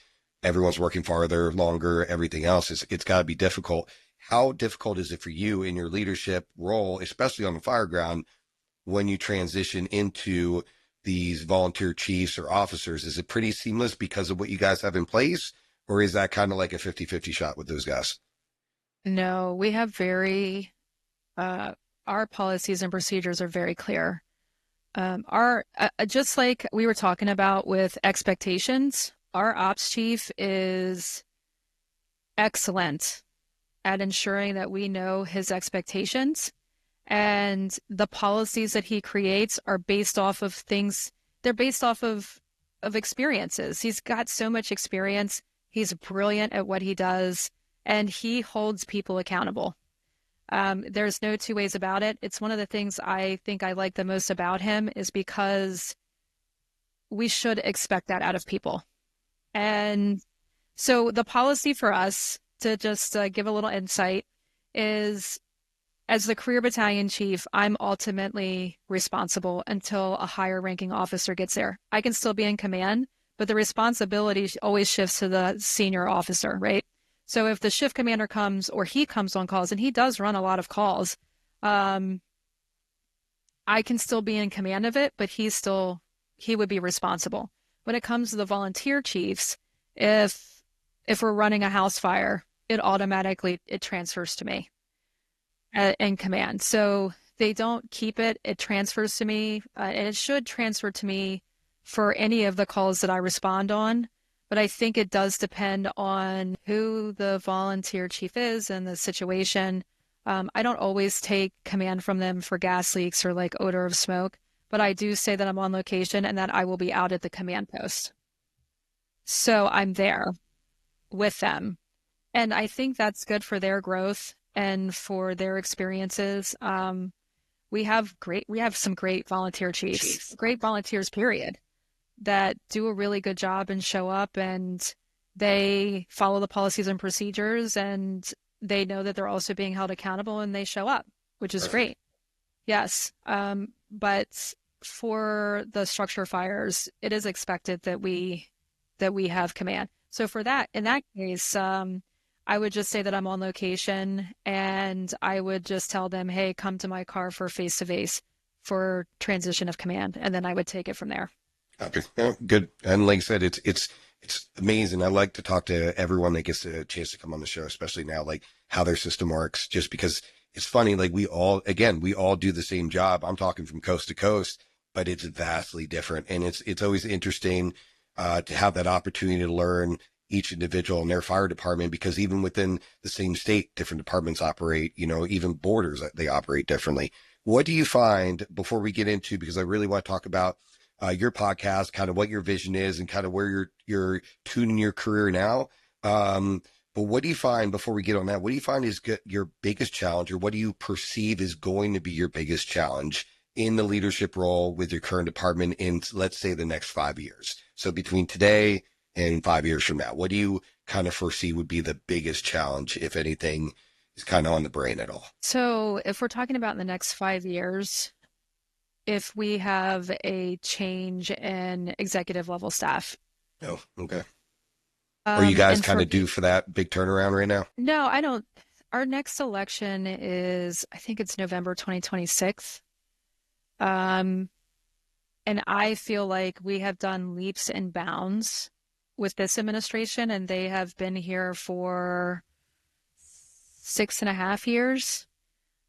Everyone's working farther, longer, everything else. It's got to be difficult. How difficult is it for you in your leadership role, especially on the fire ground, when you transition into these volunteer chiefs or officers? Is it pretty seamless because of what you guys have in place? Or is that kind of like a 50-50 shot with those guys? No, we have our policies and procedures are very clear. Just like we were talking about with expectations, our ops chief is excellent at ensuring that we know his expectations, and the policies that he creates are based off of things. They're based off of experiences. He's got so much experience. He's brilliant at what he does, and he holds people accountable. There's no two ways about it. It's one of the things I think I like the most about him is because we should expect that out of people. And so the policy for us, to just give a little insight, is as the career battalion chief, I'm ultimately responsible until a higher ranking officer gets there. I can still be in command, but the responsibility always shifts to the senior officer, right? So if the shift commander comes or he comes on calls, and he does run a lot of calls, I can still be in command of it, but he would be responsible. When it comes to the volunteer chiefs, if we're running a house fire, it automatically transfers to me in command. So they don't keep it. It transfers to me, and it should transfer to me for any of the calls that I respond on. But I think it does depend on who the volunteer chief is and the situation. I don't always take command from them for gas leaks or like odor of smoke, but I do say that I'm on location and that I will be out at the command post. So I'm there with them. And I think that's good for their growth and for their experiences. We have some great volunteer chiefs, great volunteers, period, that do a really good job and show up and they follow the policies and procedures and they know that they're also being held accountable and they show up, which is Perfect. great. Yes. But for the structure fires, it is expected that we have command. So for that, in that case, I would just say that I'm on location and I would just tell them, hey, come to my car for face to face for transition of command. And then I would take it from there. Copy. Yeah, good. And like I said, it's amazing. I like to talk to everyone that gets a chance to come on the show, especially now, like how their system works, just because it's funny. Like we all do the same job. I'm talking from coast to coast, but it's vastly different. And it's always interesting, to have that opportunity to learn each individual in their fire department, because even within the same state, different departments operate, even borders, they operate differently. What do you find before we get into, because I really want to talk about your podcast, kind of what your vision is and kind of where you're tuning your career now. But what do you find, before we get on that, what do you find is your biggest challenge, or what do you perceive is going to be your biggest challenge in the leadership role with your current department in, let's say, the next 5 years? So between today and 5 years from now, what do you kind of foresee would be the biggest challenge, if anything is kind of on the brain at all? So if we're talking about in the next 5 years, if we have a change in executive level staff. Oh, okay. Are you guys And kind for of due for that big turnaround right now? no, I don't. Our next election is, I think it's November 2026. Um, and I feel like we have done leaps and bounds with this administration, and they have been here for 6.5 years.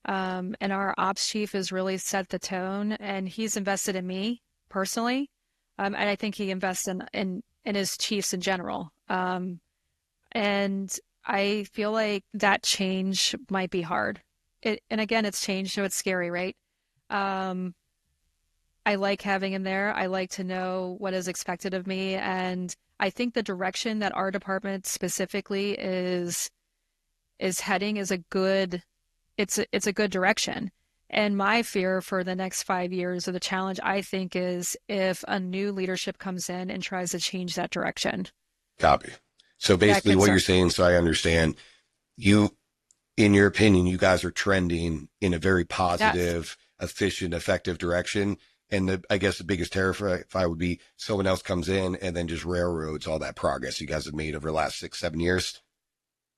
And our ops chief has really set the tone, and he's invested in me personally. And I think he invests in his chiefs in general. And I feel like that change might be hard. And again, it's change, so it's scary, right? Um, I like having him there. I like to know what is expected of me, and I think the direction that our department specifically is heading is a good it's a good direction. And my fear for the next 5 years, or the challenge, I think, is if a new leadership comes in and tries to change that direction. Copy. So That basically what you're concern. saying, so I understand, you, in your opinion, you guys are trending in a very Yes, positive, efficient, effective direction. And I guess the biggest terrify would be someone else comes in and then just railroads all that progress you guys have made over the last 6, 7 years.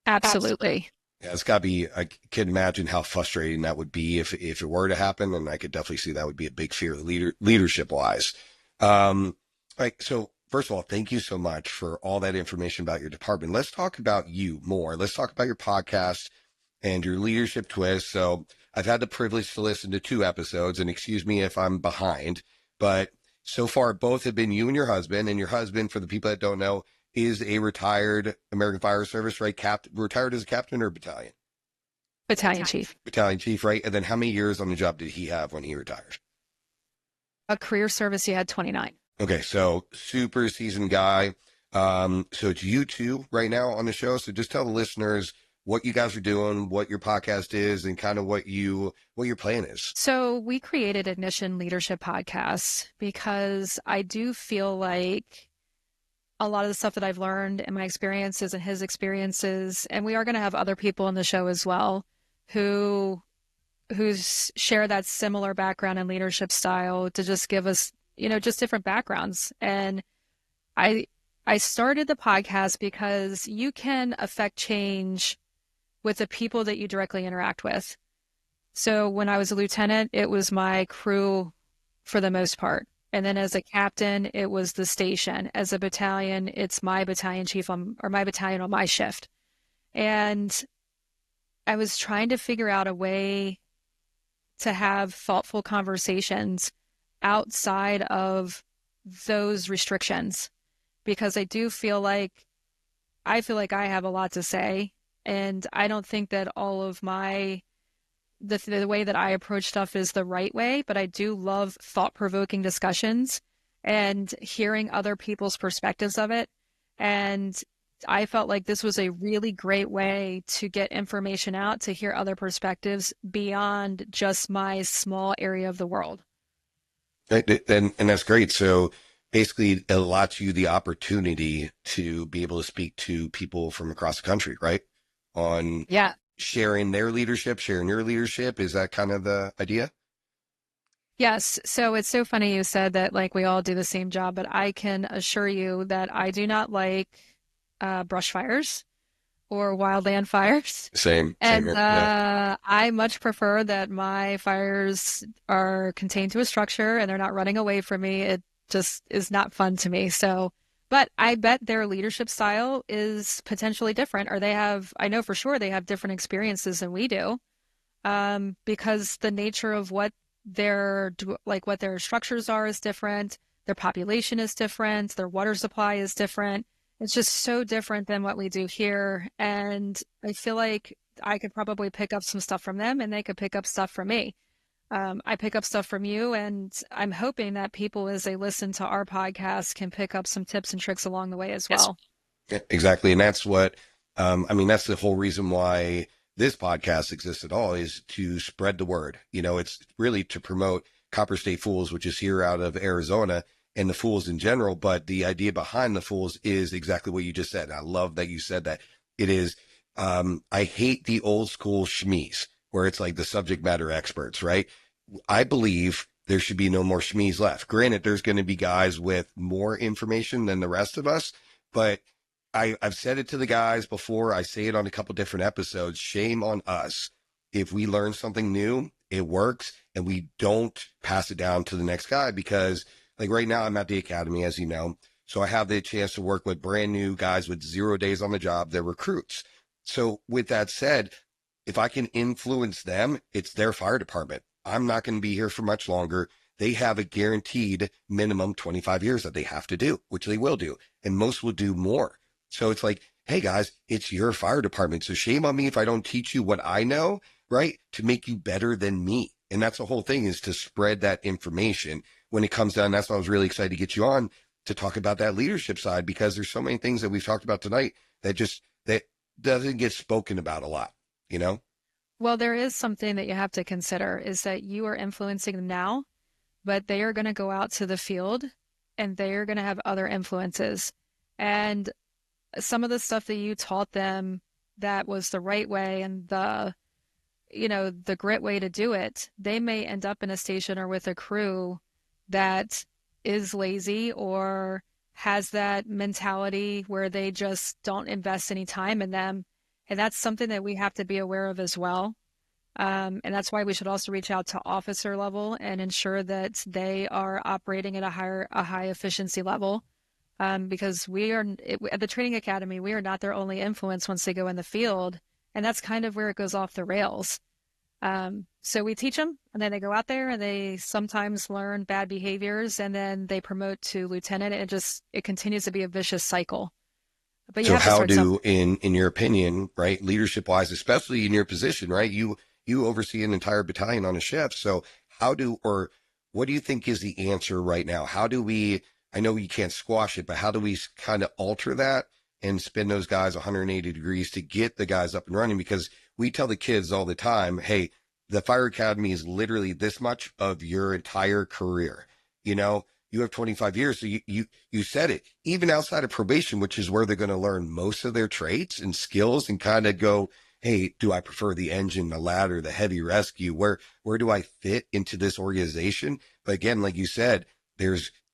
absolutely. Yeah, it's got to be, I can imagine how frustrating that would be if it were to happen. And I could definitely see that would be a big fear leadership wise. So first of all, thank you so much for all that information about your department. Let's talk about you more. Let's talk about your podcast and your leadership twist. So I've had the privilege to listen to 2 episodes, and excuse me if I'm behind, but so far both have been you and your husband. And your husband, for the people that don't know, is a retired American Fire Service, right? Retired as a captain or battalion? Battalion chief. Battalion chief, right? And then how many years on the job did he have when he retired? A career service, he had 29. Okay, so super seasoned guy. So it's you two right now on the show. So just tell the listeners what you guys are doing, what your podcast is, and kind of what your plan is. So we created Ignition Leadership Podcast because I do feel like a lot of the stuff that I've learned and my experiences and his experiences, and we are going to have other people on the show as well who's share that similar background and leadership style, to just give us, just different backgrounds. And I I started the podcast because you can affect change with the people that you directly interact with. So when I was a lieutenant, it was my crew for the most part. And then as a captain, it was the station. As a battalion, it's my battalion chief or my battalion on my shift. And I was trying to figure out a way to have thoughtful conversations outside of those restrictions, because I feel like I have a lot to say. And I don't think that all of my the way that I approach stuff is the right way, but I do love thought-provoking discussions and hearing other people's perspectives of it. And I felt like this was a really great way to get information out, to hear other perspectives beyond just my small area of the world. And that's great. So basically, it allows you the opportunity to be able to speak to people from across the country, right? On Yeah. sharing their leadership, sharing your leadership. Is that kind of the idea? Yes. So it's so funny you said that like we all do the same job, but I can assure you that I do not like brush fires or wildland fires. Same And here. Yeah. I much prefer that my fires are contained to a structure and they're not running away from me. It just is not fun to me. So, but I bet their leadership style is potentially different, or I know for sure they have different experiences than we do, because the nature of what their structures are is different, their population is different, their water supply is different. It's just so different than what we do here. And I feel like I could probably pick up some stuff from them and they could pick up stuff from me. I pick up stuff from you, and I'm hoping that people, as they listen to our podcast, can pick up some tips and tricks along the way as well. Yeah, exactly. And that's what, I mean, that's the whole reason why this podcast exists at all, is to spread the word. It's really to promote Copper State Fools, which is here out of Arizona, and the Fools in general. But the idea behind the Fools is exactly what you just said. I love that you said that. It is, I hate the old school schmees where it's like the subject matter experts, right? I believe there should be no more schmees left. Granted, there's going to be guys with more information than the rest of us, but I've said it to the guys before. I say it on a couple different episodes. Shame on us if we learn something new, it works, and we don't pass it down to the next guy. Because like right now I'm at the academy, as you know, so I have the chance to work with brand new guys with 0 days on the job. They're recruits. So with that said, if I can influence them, it's their fire department. I'm not going to be here for much longer. They have a guaranteed minimum 25 years that they have to do, which they will do. And most will do more. So it's like, hey guys, it's your fire department. So shame on me if I don't teach you what I know, right? To make you better than me. And that's the whole thing, is to spread that information when it comes down. That's why I was really excited to get you on to talk about that leadership side, because there's so many things that we've talked about tonight that doesn't get spoken about a lot, you know? Well, there is something that you have to consider, is that you are influencing them now, but they are going to go out to the field and they are going to have other influences. And some of the stuff that you taught them that was the right way and the grit way to do it, they may end up in a station or with a crew that is lazy or has that mentality where they just don't invest any time in them. And that's something that we have to be aware of as well. And that's why we should also reach out to officer level and ensure that they are operating at a high efficiency level. Because at the training academy, we are not their only influence once they go in the field. And that's kind of where it goes off the rails. So we teach them, and then they go out there and they sometimes learn bad behaviors, and then they promote to lieutenant. And it continues to be a vicious cycle. But you So have to how start something. in your opinion, right, leadership wise, especially in your position, right? You oversee an entire battalion on a shift. So what do you think is the answer right now? I know you can't squash it, but how do we kind of alter that and spin those guys 180 degrees to get the guys up and running? Because we tell the kids all the time, hey, the fire academy is literally this much of your entire career. You have 25 years. So you said it, even outside of probation, which is where they're going to learn most of their traits and skills and kind of go, hey, do I prefer the engine, the ladder, the heavy rescue? Where do I fit into this organization? But again, like you said,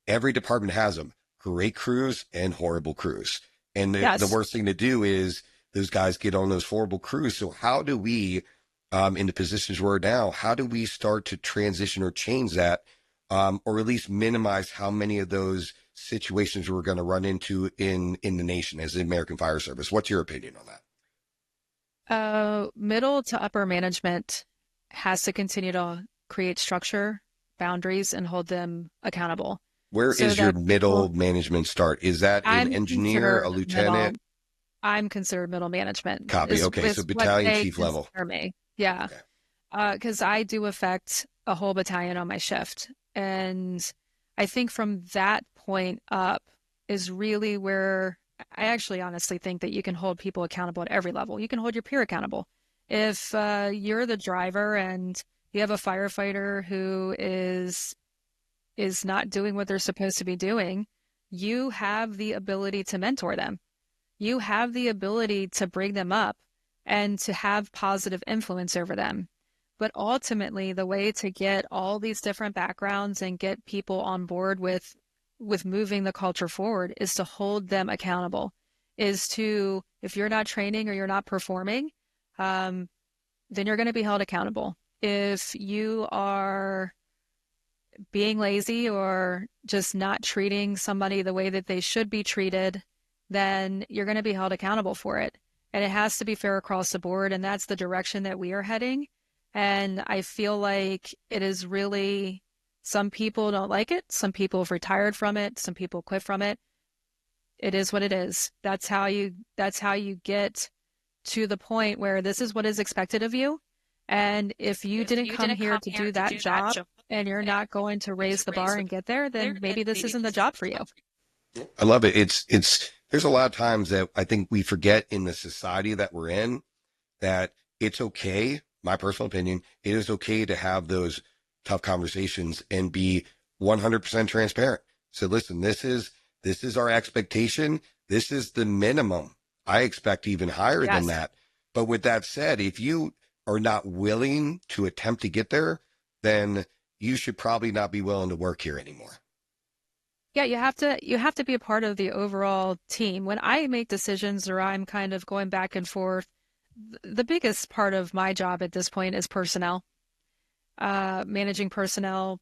every department has them, great crews and horrible crews. And the Yes. worst thing to do is those guys get on those horrible crews. So how do we, in the positions we're now, how do we start to transition or change that? Or at least minimize how many of those situations we're going to run into in the nation as the American Fire Service. What's your opinion on that? Middle to upper management has to continue to create structure, boundaries, and hold them accountable. Where So is your that middle people, management start? Is that an I'm engineer, a considered middle. lieutenant? I'm considered middle management Copy. Okay. So is what battalion they chief level. consider me. Yeah. Okay. because I do affect a whole battalion on my shift. And I think from that point up is really where I actually honestly think that you can hold people accountable at every level. You can hold your peer accountable. If you're the driver and you have a firefighter who is not doing what they're supposed to be doing, you have the ability to mentor them. You have the ability to bring them up and to have positive influence over them. But ultimately, the way to get all these different backgrounds and get people on board with moving the culture forward is to hold them accountable. Is to, if you're not training or you're not performing, then you're going to be held accountable. If you are being lazy or just not treating somebody the way that they should be treated, then you're going to be held accountable for it. And it has to be fair across the board. And that's the direction that we are heading. And I feel like it is really, some people don't like it. Some people have retired from it. Some people quit from it. It is what it is. That's how you get to the point where this is what is expected of you. And if you didn't come here to do that job and you're not going to raise the bar and get there, then maybe this isn't the job for you. I love it. There's a lot of times that I think we forget in the society that we're in that it's okay. My personal opinion, it is okay to have those tough conversations and be 100% transparent. So listen, this is our expectation. This is the minimum. I expect even higher than that. But with that said, if you are not willing to attempt to get there, then you should probably not be willing to work here anymore. Yeah, you have to be a part of the overall team. When I make decisions or I'm kind of going back and forth, the biggest part of my job at this point is personnel, managing personnel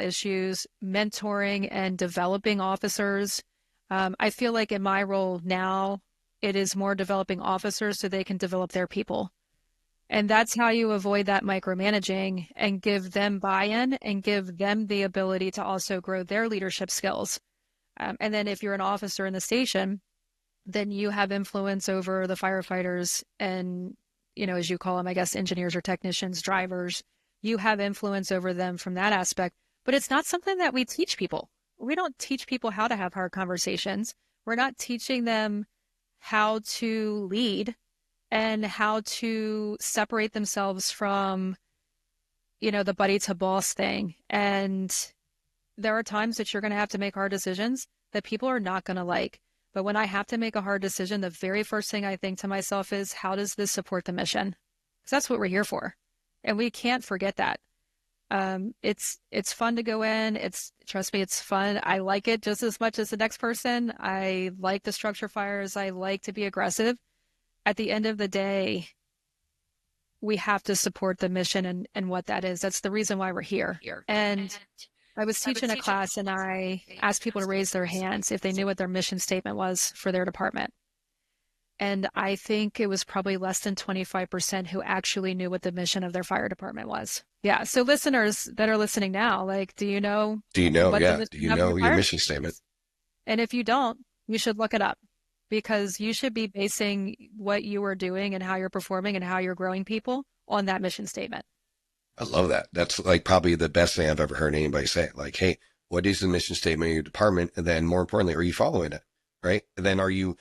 issues, mentoring and developing officers. I feel like in my role now, it is more developing officers so they can develop their people. And that's how you avoid that micromanaging and give them buy-in and give them the ability to also grow their leadership skills. And then if you're an officer in the station, then you have influence over the firefighters and, as you call them, I guess, engineers or technicians, drivers. You have influence over them from that aspect. But it's not something that we teach people. We don't teach people how to have hard conversations. We're not teaching them how to lead and how to separate themselves from, the buddy to boss thing. And there are times that you're going to have to make hard decisions that people are not going to like. But when I have to make a hard decision, the very first thing I think to myself is, how does this support the mission? Because that's what we're here for. And we can't forget that. It's fun to go in. Trust me, it's fun. I like it just as much as the next person. I like the structure fires. I like to be aggressive. At the end of the day, we have to support the mission and what that is. That's the reason why we're here. And I was teaching a class and I asked people to raise their hands if they knew what their mission statement was for their department. And I think it was probably less than 25% who actually knew what the mission of their fire department was. Yeah. So listeners that are listening now, do you know? Do you know your mission statement? And if you don't, you should look it up. Because you should be basing what you are doing and how you're performing and how you're growing people on that mission statement. I love that. That's probably the best thing I've ever heard anybody say. Hey, what is the mission statement of your department? And then more importantly, are you following it? Right. And then are you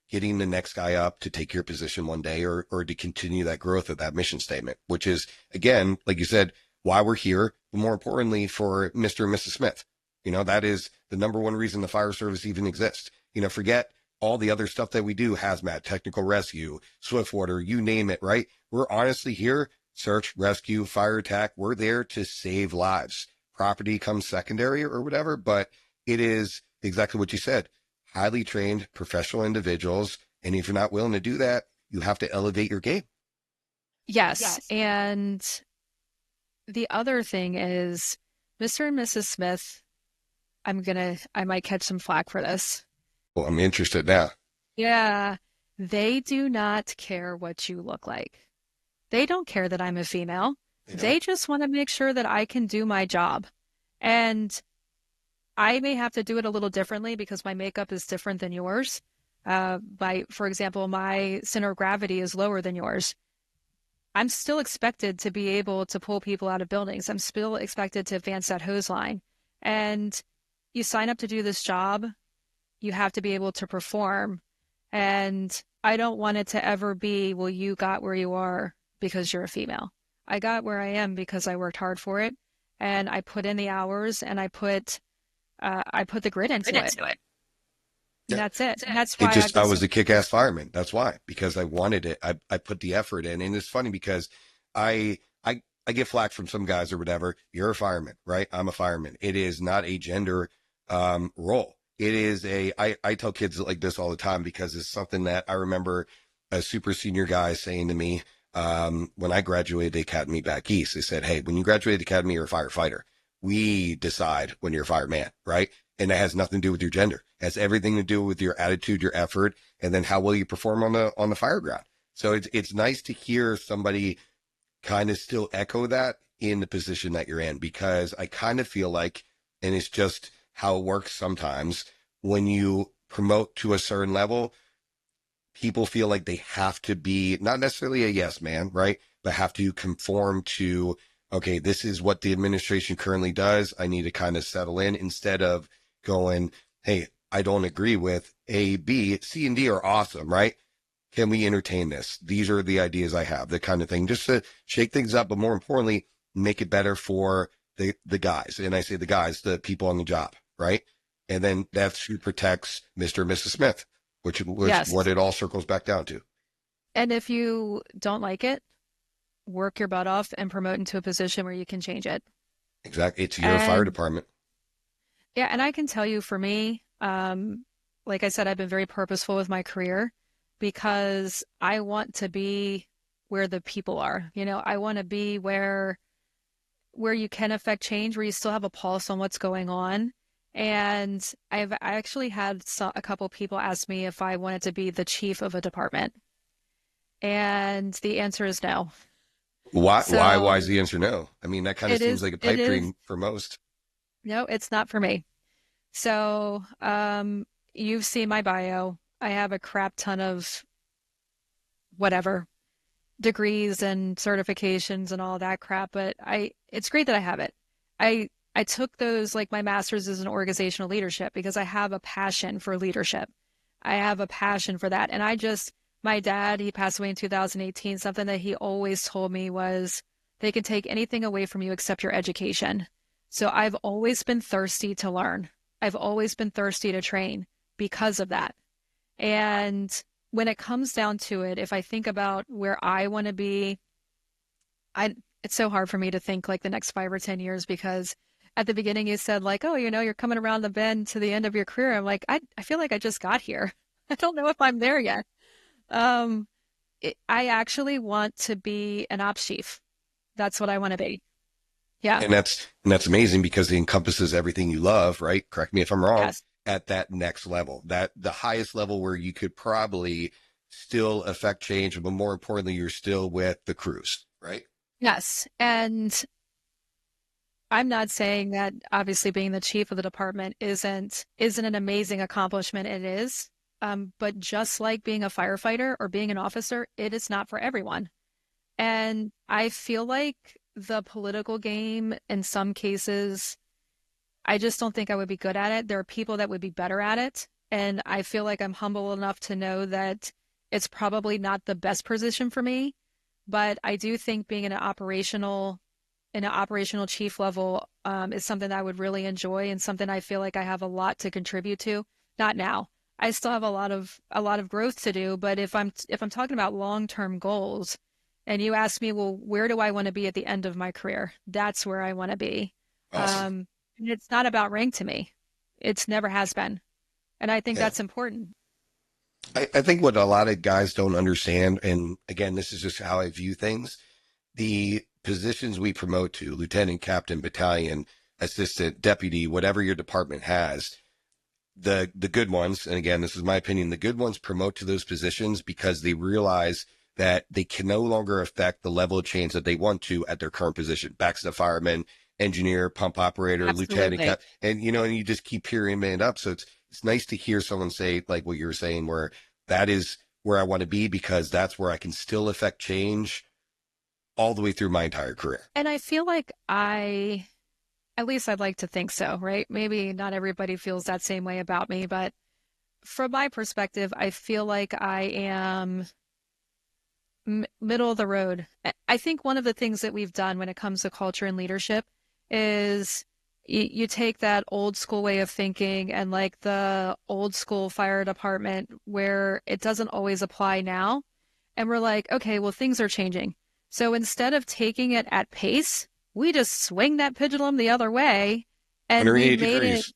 getting the next guy up to take your position one day or to continue that growth of that mission statement, which is, again, like you said, why we're here, but more importantly for Mr. and Mrs. Smith. That is the number one reason the fire service even exists. Forget all the other stuff that we do, hazmat, technical rescue, swift water, you name it, right? We're honestly here, search, rescue, fire attack. We're there to save lives. Property comes secondary or whatever, but it is exactly what you said. Highly trained professional individuals. And if you're not willing to do that, you have to elevate your game. Yes. And the other thing is Mr. and Mrs. Smith, I might catch some flack for this. Well, I'm interested now. Yeah. They do not care what you look like. They don't care that I'm a female. They just want to make sure that I can do my job. And I may have to do it a little differently because my makeup is different than yours. For example, my center of gravity is lower than yours. I'm still expected to be able to pull people out of buildings. I'm still expected to advance that hose line. And you sign up to do this job, you have to be able to perform. And I don't want it to ever be, well, you got where you are because you're a female. I got where I am because I worked hard for it and I put in the hours and I put the grit into it. And Yeah. that's it. And that's It why just, I was a kick-ass fireman. That's why, because I wanted it. I put the effort in. And it's funny because I get flack from some guys or whatever. You're a fireman, right? I'm a fireman. It is not a gender role. It is I tell kids like this all the time because it's something that I remember a super senior guy saying to me when I graduated the academy back east. They said, hey, when you graduate the academy, you're a firefighter. We decide when you're a fireman, right? And that has nothing to do with your gender. It has everything to do with your attitude, your effort, and then how well you perform on the fire ground. So it's nice to hear somebody kind of still echo that in the position that you're in, because I kind of feel like, and it's just how it works sometimes, when you promote to a certain level, people feel like they have to be not necessarily a yes man, right? But have to conform to, okay, this is what the administration currently does. I need to kind of settle in instead of going, hey, I don't agree with A, B, C, and D are awesome, right? Can we entertain this? These are the ideas I have, the kind of thing, just to shake things up, but more importantly, make it better for the guys. And I say the guys, the people on the job, right? And then that's who protects Mr. and Mrs. Smith, which was yes. what it all circles back down to. And if you don't like it, work your butt off and promote into a position where you can change it. Exactly. It's your fire department. Yeah, and I can tell you for me, like I said, I've been very purposeful with my career because I want to be where the people are. You know, I want to be where you can affect change, where you still have a pulse on what's going on. And I actually had a couple people ask me if I wanted to be the chief of a department. And the answer is no. Why So is the answer no? I mean, that kind of it seems is, like a it pipe is, dream for most. no, it's not for me. So, you've seen my bio. I have a crap ton of whatever degrees and certifications and all that crap, but it's great that I have it. I took those, like my master's is in organizational leadership because I have a passion for leadership. I have a passion for that. And my dad, he passed away in 2018. Something that he always told me was they can take anything away from you except your education. So I've always been thirsty to learn. I've always been thirsty to train because of that. And when it comes down to it, if I think about where I want to be, it's so hard for me to think like the next 5 or 10 years because at the beginning you said like, oh, you're coming around the bend to the end of your career. I'm like, I feel like I just got here. I don't know if I'm there yet. Um, I actually want to be an ops chief. That's what I want to be. Yeah. And that's amazing because it encompasses everything you love, right? Correct me if I'm wrong, Yes. at that next level, that the highest level where you could probably still affect change, but more importantly, you're still with the crews, right? Yes. And I'm not saying that obviously being the chief of the department isn't an amazing accomplishment. It is. But just like being a firefighter or being an officer, it is not for everyone. And I feel like the political game, in some cases, I just don't think I would be good at it. There are people that would be better at it. And I feel like I'm humble enough to know that it's probably not the best position for me. But I do think being in an operational chief level, is something that I would really enjoy and something I feel like I have a lot to contribute to. Not now. I still have a lot of growth to do, but if I'm talking about long-term goals, and you ask me, well, where do I want to be at the end of my career? That's where I want to be. Awesome. And it's not about rank to me. It's never has been. And I think Yeah. that's important. I think what a lot of guys don't understand, and again, this is just how I view things, the positions we promote to, lieutenant, captain, battalion, assistant, deputy, whatever your department has, the good ones, and again, this is my opinion, the good ones promote to those positions because they realize that they can no longer affect the level of change that they want to at their current position. Backstep fireman, engineer, pump operator, lieutenant, Absolutely. and and you just keep pyramiding up. So it's nice to hear someone say like what you're saying, where that is where I want to be because that's where I can still affect change all the way through my entire career. And I feel like at least I'd like to think so, right? Maybe not everybody feels that same way about me, but from my perspective, I feel like I am middle of the road. I think one of the things that we've done when it comes to culture and leadership is you take that old school way of thinking and like the old school fire department where it doesn't always apply now. And we're like, okay, well, things are changing. So instead of taking it at pace, we just swing that pendulum the other way and we 180 made it degrees.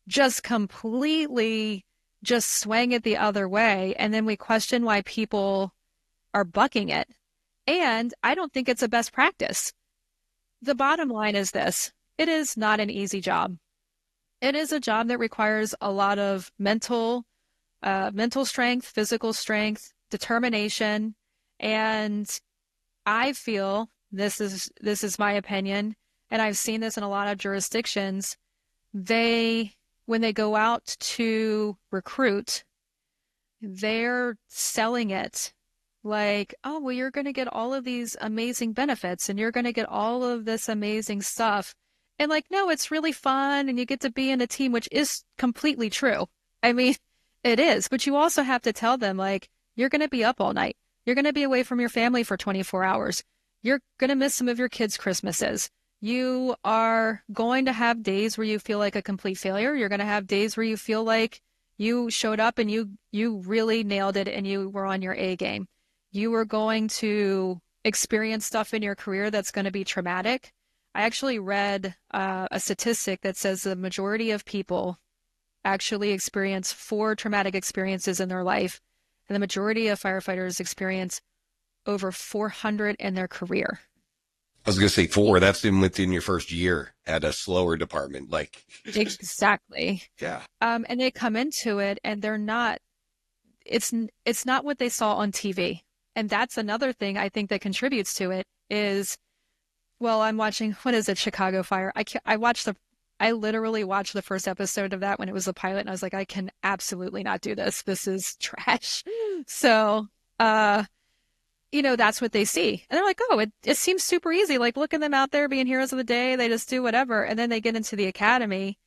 just completely just swing it the other way. And then we question why people are bucking it. And I don't think it's a best practice. The bottom line is this: it is not an easy job. It is a job that requires a lot of mental strength, physical strength, determination. And I feel this is my opinion, and I've seen this in a lot of jurisdictions. When they go out to recruit, they're selling it like, oh, well, you're going to get all of these amazing benefits and you're going to get all of this amazing stuff. And like, no, it's really fun and you get to be in a team, which is completely true. I mean, it is, but you also have to tell them like, you're going to be up all night. You're going to be away from your family for 24 hours. You're going to miss some of your kids' Christmases. You are going to have days where you feel like a complete failure. You're going to have days where you feel like you showed up and you really nailed it and you were on your A game. You are going to experience stuff in your career that's going to be traumatic. I actually read a statistic that says the majority of people actually experience 4 traumatic experiences in their life, and the majority of firefighters experience over 400 in their career. I was going to say 4. That's in within your first year at a slower department. Like, Exactly. yeah. And they come into it and they're not, it's not what they saw on TV. And that's another thing I think that contributes to it is, well, I'm watching, what is it, Chicago Fire? I literally watched the first episode of that when it was the pilot, and I was like, I can absolutely not do this. This is trash. So, that's what they see. And they're like, oh, it seems super easy. Like, look at them out there being heroes of the day. They just do whatever. And then they get into the academy,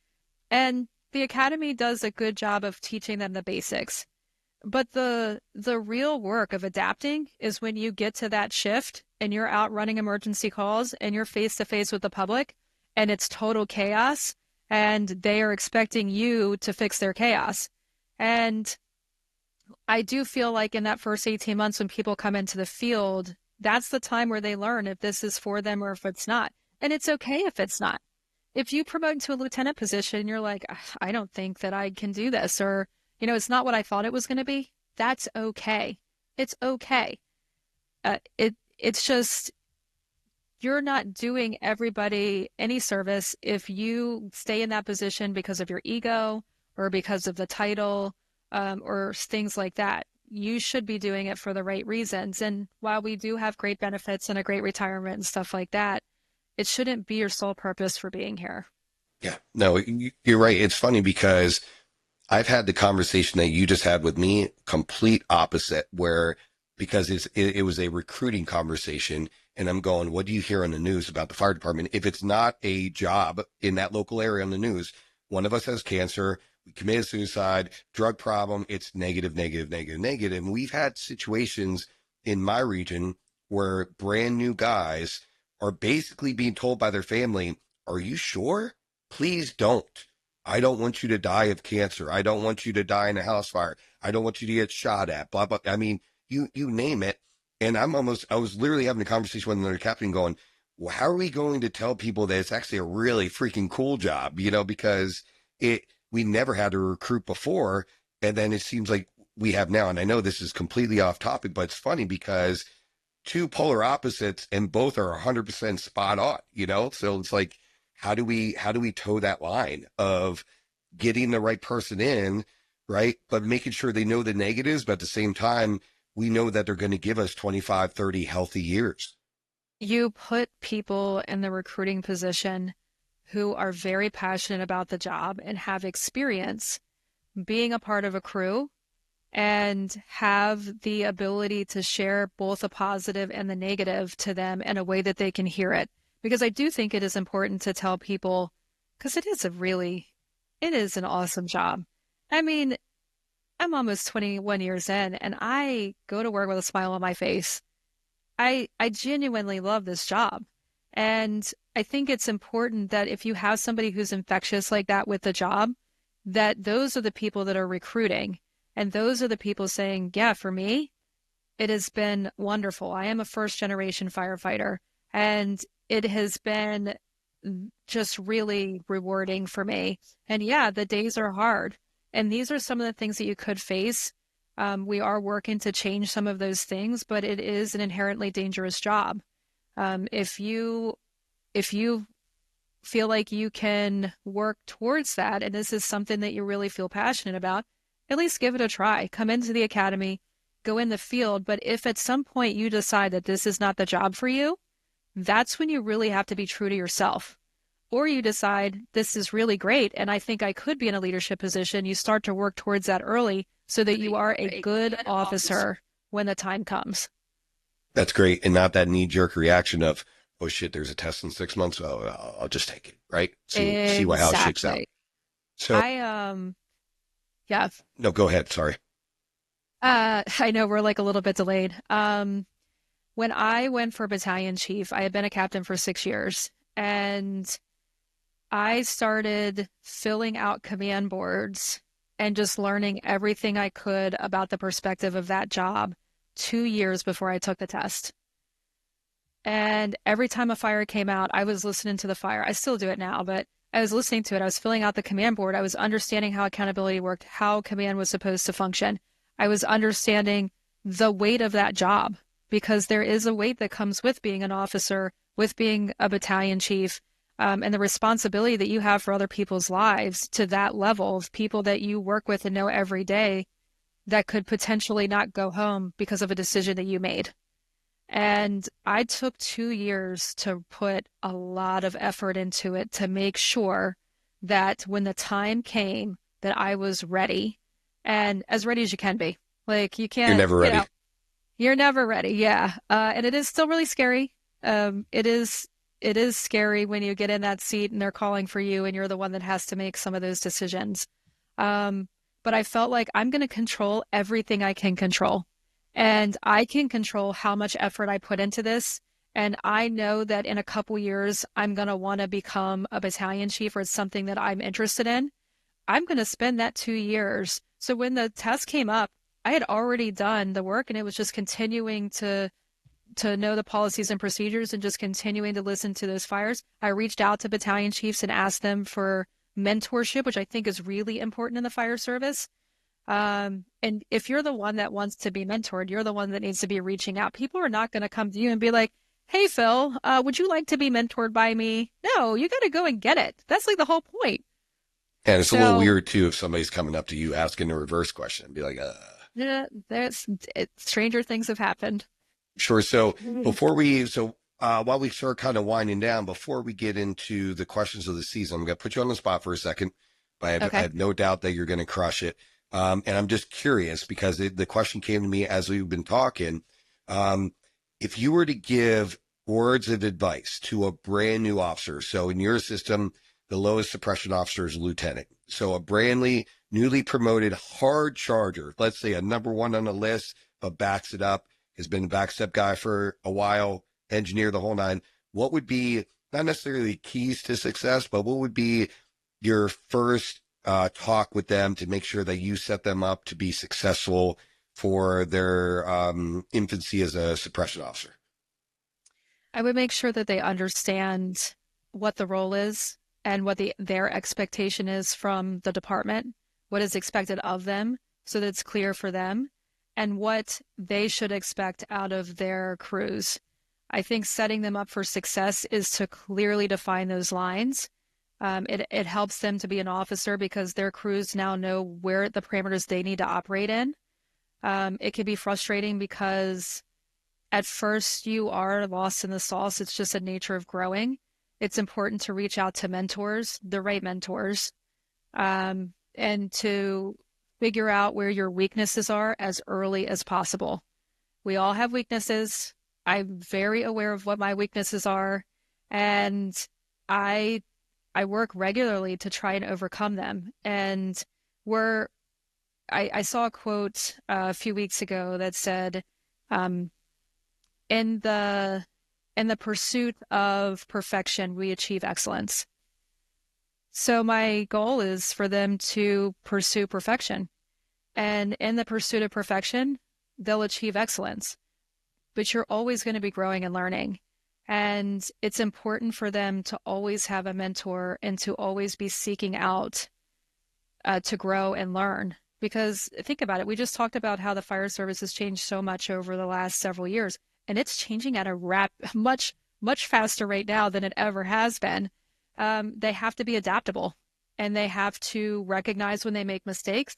and the academy does a good job of teaching them the basics. But the real work of adapting is when you get to that shift and you're out running emergency calls and you're face to face with the public and it's total chaos and they are expecting you to fix their chaos. And I do feel like in that first 18 months when people come into the field, that's the time where they learn if this is for them or if it's not. And it's okay if it's not. If you promote into a lieutenant position, you're like, I don't think that I can do this, or it's not what I thought it was going to be. That's okay. It's okay. It's just you're not doing everybody any service if you stay in that position because of your ego or because of the title or things like that. You should be doing it for the right reasons. And while we do have great benefits and a great retirement and stuff like that, it shouldn't be your sole purpose for being here. Yeah, no, you're right. It's funny because I've had the conversation that you just had with me, complete opposite, where because it was a recruiting conversation and I'm going, what do you hear on the news about the fire department? If it's not a job in that local area on the news, one of us has cancer, we committed suicide, drug problem, it's negative, negative, negative, negative. And we've had situations in my region where brand new guys are basically being told by their family, are you sure? Please don't. I don't want you to die of cancer. I don't want you to die in a house fire. I don't want you to get shot at, blah, blah. I mean, you name it. And I was literally having a conversation with another captain going, well, how are we going to tell people that it's actually a really freaking cool job? Because we never had to recruit before. And then it seems like we have now. And I know this is completely off topic, but it's funny because 2 polar opposites and both are 100% spot on, So it's like, how do we toe that line of getting the right person in, right? But making sure they know the negatives, but at the same time, we know that they're going to give us 25, 30 healthy years. You put people in the recruiting position who are very passionate about the job and have experience being a part of a crew and have the ability to share both the positive and the negative to them in a way that they can hear it. Because I do think it is important to tell people, because it is an awesome job. I mean, I'm almost 21 years in and I go to work with a smile on my face. I genuinely love this job. And I think it's important that if you have somebody who's infectious like that with the job, that those are the people that are recruiting. And those are the people saying, yeah, for me, it has been wonderful. I am a first generation firefighter, and it has been just really rewarding for me. And yeah, the days are hard. And these are some of the things that you could face. We are working to change some of those things, but it is an inherently dangerous job. If you feel like you can work towards that, and this is something that you really feel passionate about, at least give it a try. Come into the academy, go in the field. But if at some point you decide that this is not the job for you, that's when you really have to be true to yourself. Or you decide this is really great and I think I could be in a leadership position. You start to work towards that early so that you are a good officer when the time comes. That's great. And not that knee-jerk reaction of, oh shit, there's a test in 6 months. Oh, I'll just take it, right? See how it shakes out. Exactly. So, Yeah. no, go ahead. Sorry. I know we're like a little bit delayed. When I went for battalion chief, I had been a captain for 6 years, and I started filling out command boards and just learning everything I could about the perspective of that job 2 years before I took the test. And every time a fire came out, I was listening to the fire. I still do it now, but I was listening to it. I was filling out the command board. I was understanding how accountability worked, how command was supposed to function. I was understanding the weight of that job, because there is a weight that comes with being an officer, with being a battalion chief, and the responsibility that you have for other people's lives to that level of people that you work with and know every day that could potentially not go home because of a decision that you made. And I took 2 years to put a lot of effort into it to make sure that when the time came that I was ready, and as ready as you can be. Like you You're can't, never ready. you're never ready. Yeah. And it is still really scary. It is scary when you get in that seat and they're calling for you and you're the one that has to make some of those decisions. But I felt like I'm going to control everything I can control. And I can control how much effort I put into this. And I know that in a couple years, I'm going to want to become a battalion chief, or it's something that I'm interested in. I'm going to spend that 2 years. So when the test came up, I had already done the work, and it was just continuing to know the policies and procedures and just continuing to listen to those fires. I reached out to battalion chiefs and asked them for mentorship, which I think is really important in the fire service. And if you're the one that wants to be mentored, you're the one that needs to be reaching out. People are not going to come to you and be like, hey, Phil, would you like to be mentored by me? No, you got to go and get it. That's like the whole point. And it's a little weird too if somebody's coming up to you asking a reverse question and be like, Yeah, stranger things have happened. Sure. So while we start kind of winding down, before we get into the questions of the season, I'm going to put you on the spot for a second, but I have no doubt that you're going to crush it. And I'm just curious because the question came to me as we've been talking. If you were to give words of advice to a brand new officer, so in your system, the lowest suppression officer is lieutenant. So a newly promoted hard charger, let's say a number one on the list, but backs it up, has been a backstep guy for a while, engineer the whole nine. What would be not necessarily keys to success, but what would be your first talk with them to make sure that you set them up to be successful for their infancy as a suppression officer? I would make sure that they understand what the role is and what their expectation is from the department, what is expected of them, so that it's clear for them, and what they should expect out of their crews. I think setting them up for success is to clearly define those lines. It helps them to be an officer because their crews now know where the parameters they need to operate in. It can be frustrating because at first you are lost in the sauce. It's just a nature of growing. It's important to reach out to mentors, the right mentors, and to figure out where your weaknesses are as early as possible. We all have weaknesses. I'm very aware of what my weaknesses are, and I I work regularly to try and overcome them. And we're I saw a quote a few weeks ago that said, um, "In the pursuit of perfection, we achieve excellence." So my goal is for them to pursue perfection, and in the pursuit of perfection, they'll achieve excellence. But you're always going to be growing and learning. And it's important for them to always have a mentor and to always be seeking out to grow and learn. Because think about it, we just talked about how the fire service has changed so much over the last several years, and it's changing at a much faster rate now than it ever has been. They have to be adaptable, and they have to recognize when they make mistakes.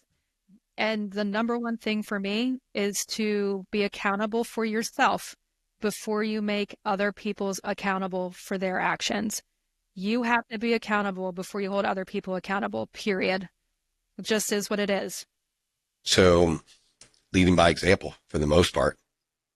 And the number one thing for me is to be accountable for yourself before you make other people's accountable for their actions. You have to be accountable before you hold other people accountable, period. It just is what it is. So leading by example for the most part.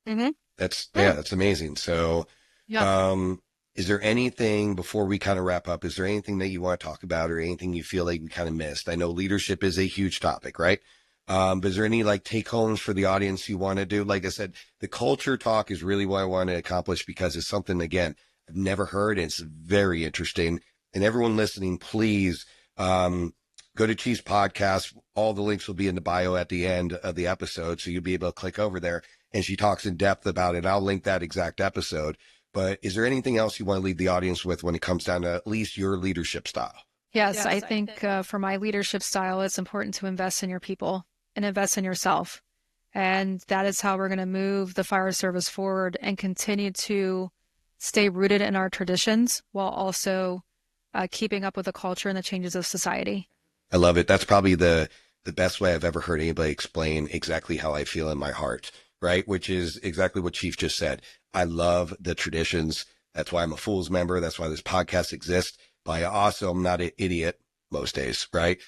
Mm-hmm. That's amazing. So, Yeah. is there anything before we kind of wrap up, is there anything that you want to talk about or anything you feel like we kind of missed? I know leadership is a huge topic, right? But is there any like take homes for the audience you want to do? Like I said, the culture talk is really what I want to accomplish because it's something, again, I've never heard. And it's very interesting. And everyone listening, please, go to Chief's podcast. All the links will be in the bio at the end of the episode. So you'll be able to click over there and she talks in depth about it. I'll link that exact episode. But is there anything else you want to leave the audience with when it comes down to at least your leadership style? Yes, I think for my leadership style, it's important to invest in your people and invest in yourself. And that is how we're going to move the fire service forward and continue to stay rooted in our traditions while also keeping up with the culture and the changes of society. I love it. That's probably the best way I've ever heard anybody explain exactly how I feel in my heart, right? Which is exactly what Chief just said. I love the traditions. That's why I'm a Fools member. That's why this podcast exists. But I also am not an idiot most days, right?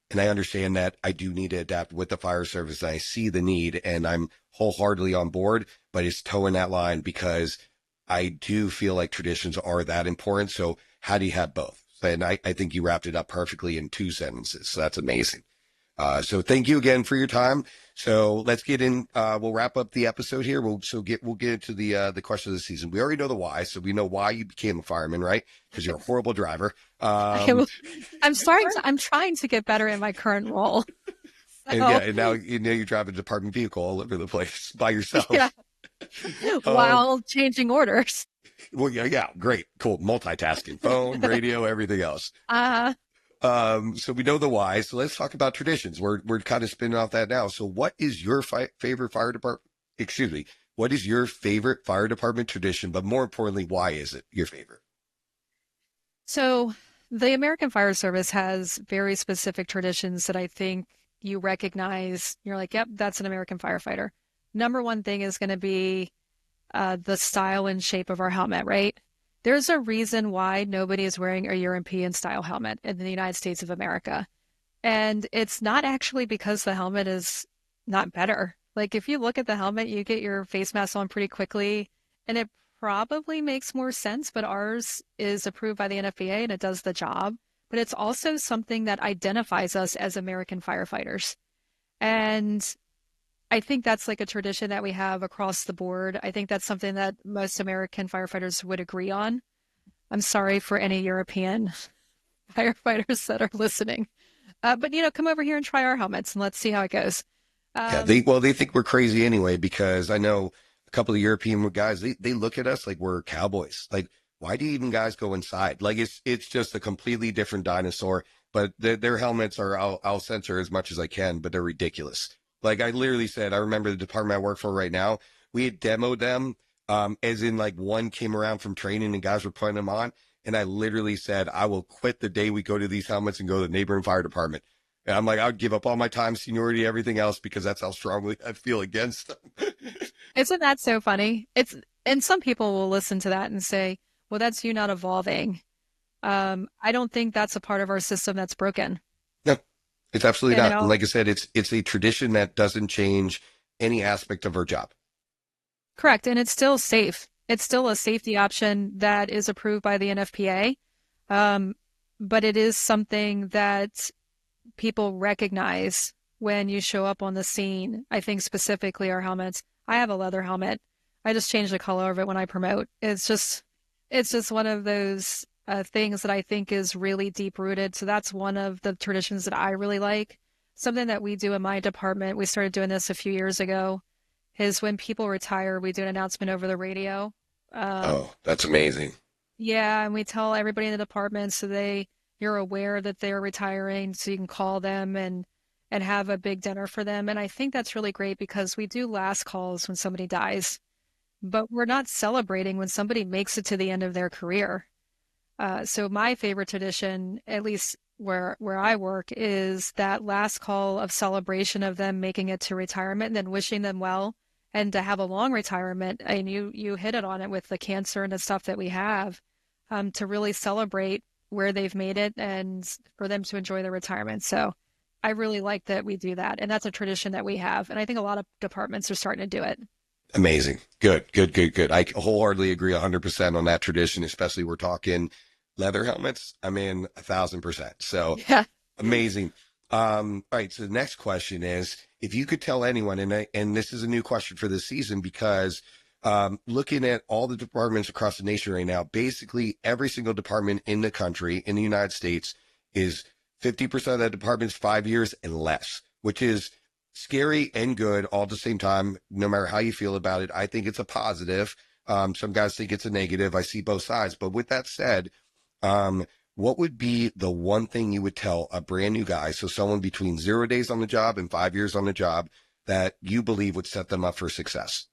And I understand that I do need to adapt with the fire service. And I see the need and I'm wholeheartedly on board, but it's towing that line because I do feel like traditions are that important. So how do you have both? And I think you wrapped it up perfectly in 2 sentences. So that's amazing. So thank you again for your time. So let's get in. We'll wrap up the episode here. We'll get into the question of the season. We already know the why, so we know why you became a fireman, right? Because you're a horrible driver. I'm trying to get better in my current role. And yeah, and now you drive a department vehicle all over the place by yourself. Yeah. While changing orders. Well, yeah, great, cool, multitasking, phone, radio, everything else. So we know the why. So let's talk about traditions. We're kind of spinning off that now. So what is your favorite fire department? Excuse me. What is your favorite fire department tradition? But more importantly, why is it your favorite? So the American Fire Service has very specific traditions that I think you recognize. You're like, yep, that's an American firefighter. Number one thing is going to be the style and shape of our helmet, right? There's a reason why nobody is wearing a European style helmet in the United States of America. And it's not actually because the helmet is not better. Like if you look at the helmet, you get your face mask on pretty quickly and it probably makes more sense, but ours is approved by the NFPA and it does the job. But it's also something that identifies us as American firefighters. And I think that's like a tradition that we have across the board. I think that's something that most American firefighters would agree on. I'm sorry for any European firefighters that are listening. But, come over here and try our helmets and let's see how it goes. Yeah, they think we're crazy anyway, because I know a couple of European guys, they look at us like we're cowboys. Like, why do even guys go inside? Like, it's just a completely different dinosaur, but their helmets are, I'll censor as much as I can, but they're ridiculous. Like I literally said, I remember the department I work for right now, we had demoed them, as in like one came around from training and guys were putting them on. And I literally said, I will quit the day we go to these helmets and go to the neighboring fire department. And I'm like, I would give up all my time, seniority, everything else, because that's how strongly I feel against them. Isn't that so funny? And some people will listen to that and say, well, that's you not evolving. I don't think that's a part of our system that's broken. No, It's absolutely And it not. And all like I said, it's a tradition that doesn't change any aspect of our job. correct, and it's still safe. It's still a safety option that is approved by the NFPA. Um, but it is something that people recognize when you show up on the scene. I think specifically our helmets. I have a leather helmet. I just change the color of it when I promote. It's just one of those things that I think is really deep rooted. So that's one of the traditions that I really like. Something that we do in my department, we started doing this a few years ago, is when people retire, we do an announcement over the radio. Um, Oh, that's amazing. yeah, and we tell everybody in the department so you're aware that they're retiring, so you can call them and have a big dinner for them. And I think that's really great because we do last calls when somebody dies, but we're not celebrating when somebody makes it to the end of their career. So my favorite tradition, at least where I work, is that last call of celebration of them making it to retirement and then wishing them well and to have a long retirement. And you hit it on it with the cancer and the stuff that we have, to really celebrate where they've made it and for them to enjoy their retirement. So I really like that we do that, and that's a tradition that we have, and I think a lot of departments are starting to do it. Amazing. Good, good, good, good. I wholeheartedly agree 100% on that tradition, especially we're talking leather helmets. I'm in 1,000%. So Yeah. amazing. All right. So the next question is, if you could tell anyone, and this is a new question for this season because looking at all the departments across the nation right now, basically every single department in the country, in the United States, is 50% of the department's 5 years and less, which is scary and good all at the same time. No matter how you feel about it, I think it's a positive. Some guys think it's a negative. I see both sides. But with that said, what would be the one thing you would tell a brand new guy, so someone between 0 days on the job and 5 years on the job, that you believe would set them up for success?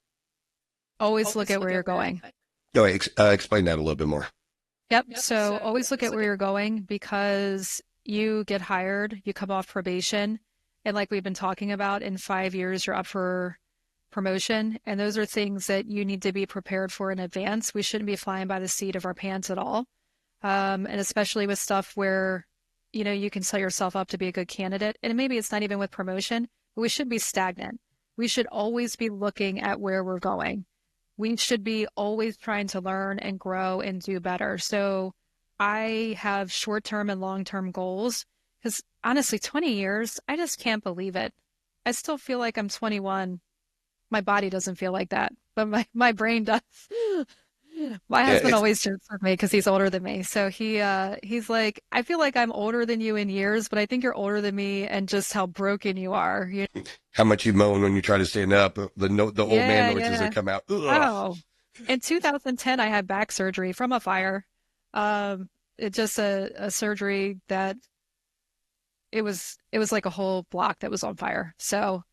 Always look at where you're going. No, explain that a little bit more. Yep. So always look at where you're going because you get hired, you come off probation, and like we've been talking about, in 5 years, you're up for promotion. And those are things that you need to be prepared for in advance. We shouldn't be flying by the seat of our pants at all. And especially with stuff where, you can sell yourself up to be a good candidate. And maybe it's not even with promotion, but we should be stagnant. We should always be looking at where we're going. We should be always trying to learn and grow and do better. So I have short-term and long-term goals because honestly, 20 years, I just can't believe it. I still feel like I'm 21. My body doesn't feel like that, but my brain does. My Yeah, husband always jokes with me because he's older than me. So he's like, I feel like I'm older than you in years, but I think you're older than me and just how broken you are. how much you moan when you try to stand up, the old man Yeah, noises that yeah. come out. Ugh. Oh, in 2010, I had back surgery from a fire. It just a surgery that it was like a whole block that was on fire. So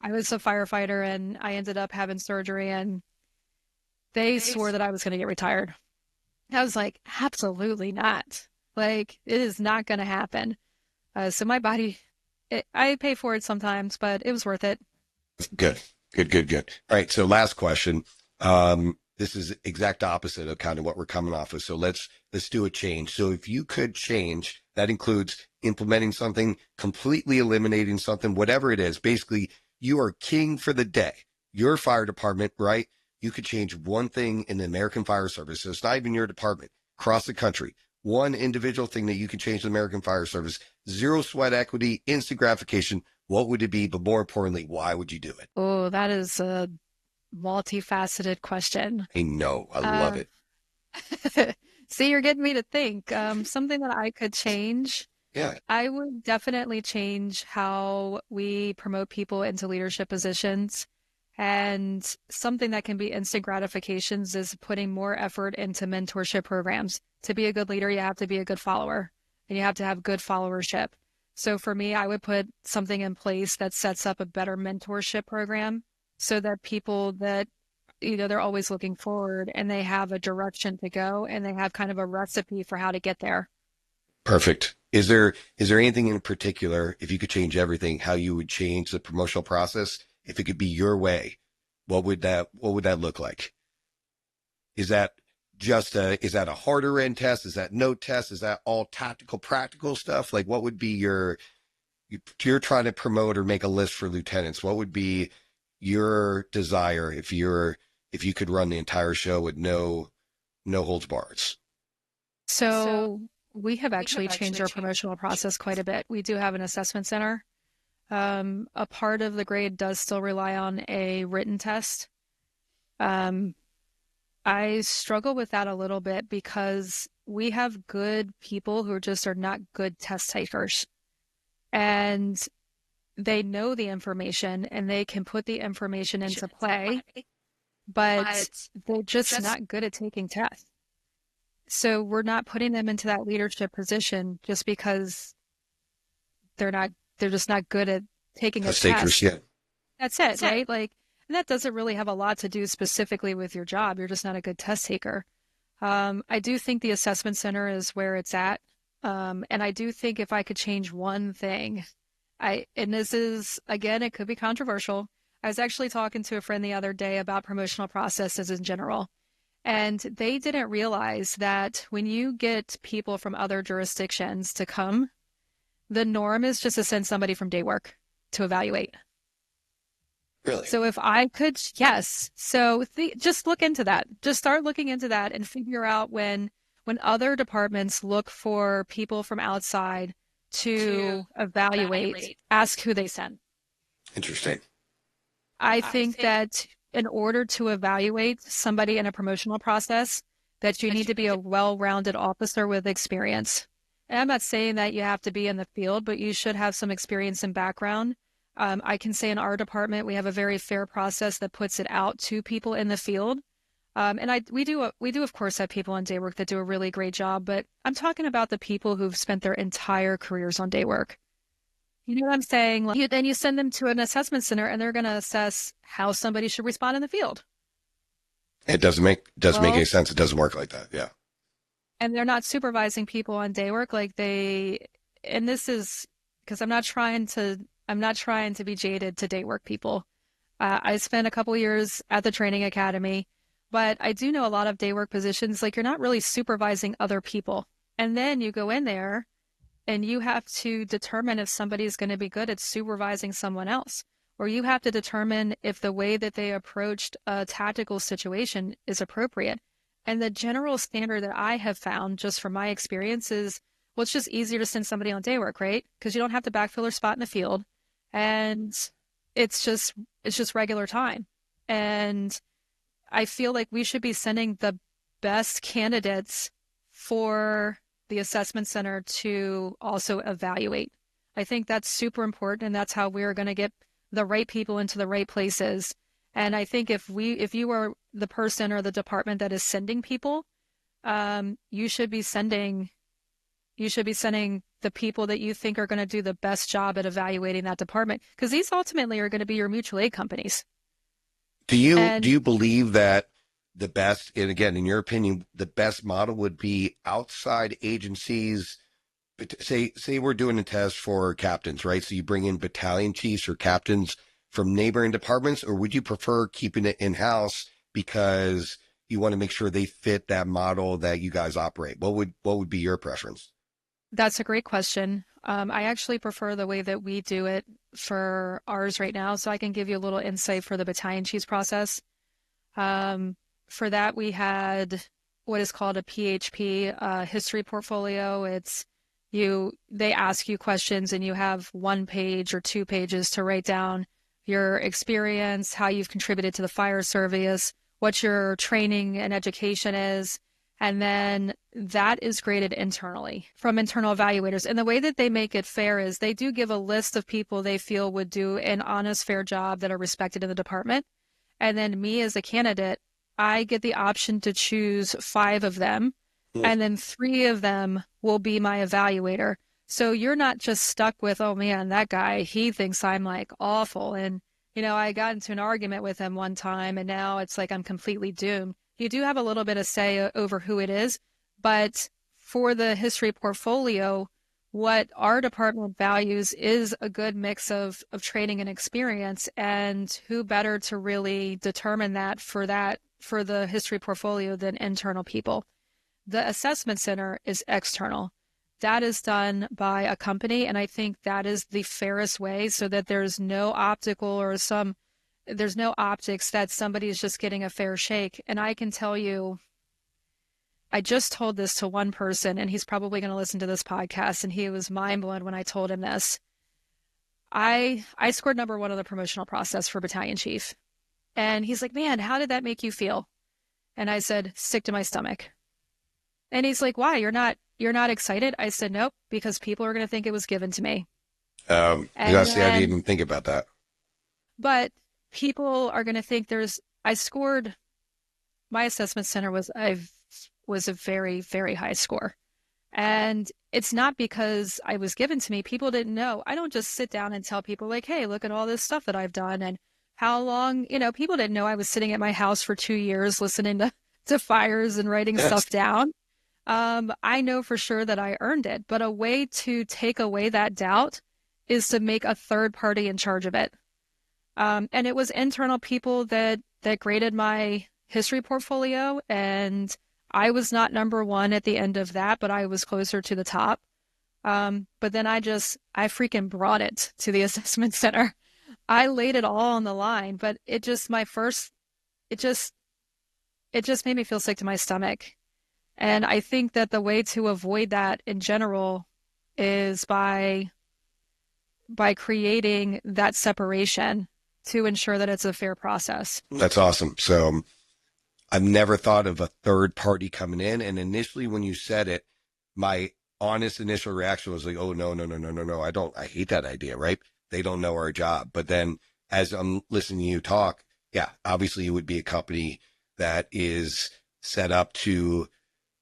I was a firefighter and I ended up having surgery and they swore that I was going to get retired. I was like, absolutely not. Like, it is not going to happen. So my body, I pay for it sometimes, but it was worth it. Good, good, good, good. All right. So last question. This is exact opposite of kind of what we're coming off of. So let's do a change. So if you could change, that includes implementing something, completely eliminating something, whatever it is. Basically, you are king for the day. Your fire department, right? You could change one thing in the American Fire Service. So it's not even your department, across the country. One individual thing that you can change the American Fire Service. Zero sweat equity, instant gratification. What would it be? But more importantly, why would you do it? Oh, that is a multifaceted question. I know. I love Uh, it. See, you're getting me to think. Something that I could change. Yeah. I would definitely change how we promote people into leadership positions. And something that can be instant gratifications is putting more effort into mentorship programs. To be a good leader, you have to be a good follower and you have to have good followership. So for me, I would put something in place that sets up a better mentorship program so that people that, they're always looking forward and they have a direction to go and they have kind of a recipe for how to get there. Perfect. Is there anything in particular, if you could change everything, how you would change the promotional process? If it could be your way, what would that look like? Is that is that a harder end test? Is that no test? Is that all tactical, practical stuff? Like what would be your you're trying to promote or make a list for lieutenants, what would be your desire if you could run the entire show with no holds bars? So we have actually changed our promotional process quite a bit. We do have an assessment center. A part of the grade does still rely on a written test. I struggle with that a little bit because we have good people who just are not good test takers. And they know the information and they can put the information into play, but they're just not good at taking tests. So we're not putting them into that leadership position just because they're just not good at taking a Test takers, test. yeah. That's it, right? Like, and that doesn't really have a lot to do specifically with your job. You're just not a good test taker. I do think the assessment center is where it's at. And I do think if I could change one thing, and this is, again, it could be controversial. I was actually talking to a friend the other day about promotional processes in general. And they didn't realize that when you get people from other jurisdictions to come, the norm is just to send somebody from day work to evaluate. Really? So if I could, yes. So just look into that. Just start looking into that and figure out when other departments look for people from outside to evaluate, ask who they send. Interesting. I think that in order to evaluate somebody in a promotional process, that you need to be a well-rounded officer with experience. And I'm not saying that you have to be in the field, but you should have some experience and background. I can say in our department, we have a very fair process that puts it out to people in the field. And we do of course have people on day work that do a really great job, but I'm talking about the people who've spent their entire careers on day work. You know what I'm saying? Like, then you send them to an assessment center and they're going to assess how somebody should respond in the field. It doesn't make any sense. It doesn't work like that. Yeah. And they're not supervising people on day work and this is because I'm not trying to be jaded to day work people. I spent a couple years at the training academy, but I do know a lot of day work positions, like you're not really supervising other people. And then you go in there and you have to determine if somebody is going to be good at supervising someone else, or you have to determine if the way that they approached a tactical situation is appropriate. And the general standard that I have found just from my experience is, well, it's just easier to send somebody on day work, right? Because you don't have to backfill their spot in the field. And it's just regular time. And I feel like we should be sending the best candidates for the assessment center to also evaluate. I think that's super important, and that's how we're going to get the right people into the right places. And I think if you are the person or the department that is sending people, you should be sending the people that you think are going to do the best job at evaluating that department, because these ultimately are going to be your mutual aid companies. Do you believe that the best, and again, in your opinion, the best model would be outside agencies? Say we're doing a test for captains, right? So you bring in battalion chiefs or captains from neighboring departments, or would you prefer keeping it in-house because you want to make sure they fit that model that you guys operate? What would be your preference? That's a great question. I actually prefer the way that we do it for ours right now, so I can give you a little insight for the battalion chiefs process. For that, we had what is called a PHP history portfolio. They ask you questions and you have 1 page or 2 pages to write down your experience, how you've contributed to the fire service, what your training and education is. And then that is graded internally from internal evaluators. And the way that they make it fair is they do give a list of people they feel would do an honest, fair job that are respected in the department. And then me as a candidate, I get the option to choose 5 of them. And then 3 of them will be my evaluator. So you're not just stuck with, oh man, that guy, he thinks I'm like awful. And, I got into an argument with him one time and now it's like I'm completely doomed. You do have a little bit of say over who it is, but for the history portfolio, what our department values is a good mix of training and experience, and who better to really determine that for the history portfolio than internal people. The assessment center is external. that is done by a company, and I think that is the fairest way, so that there's no there's no optics that somebody is just getting a fair shake. And I can tell you, I just told this to one person, and he's probably going to listen to this podcast, and he was mind blown when I told him this. I scored number 1 on the promotional process for Battalion Chief. And he's like, man, how did that make you feel? And I said, sick to my stomach. And he's like, why? You're not excited? I said, nope, because people are going to think it was given to me. I didn't even think about that. But people are going to think my assessment center was a very, very high score. And it's not because I was given to me. People didn't know. I don't just sit down and tell people like, hey, look at all this stuff that I've done and how long, people didn't know I was sitting at my house for 2 years listening to fires and writing stuff down. I know for sure that I earned it, but a way to take away that doubt is to make a third party in charge of it. And it was internal people that graded my history portfolio, and I was not number 1 at the end of that, but I was closer to the top. But then I freaking brought it to the assessment center. I laid it all on the line, but it just made me feel sick to my stomach. And I think that the way to avoid that in general is by creating that separation to ensure that it's a fair process. That's awesome. So I've never thought of a third party coming in. And initially when you said it, my honest initial reaction was like, oh, no. I hate that idea, right? They don't know our job. But then as I'm listening to you talk, yeah, obviously it would be a company that is set up to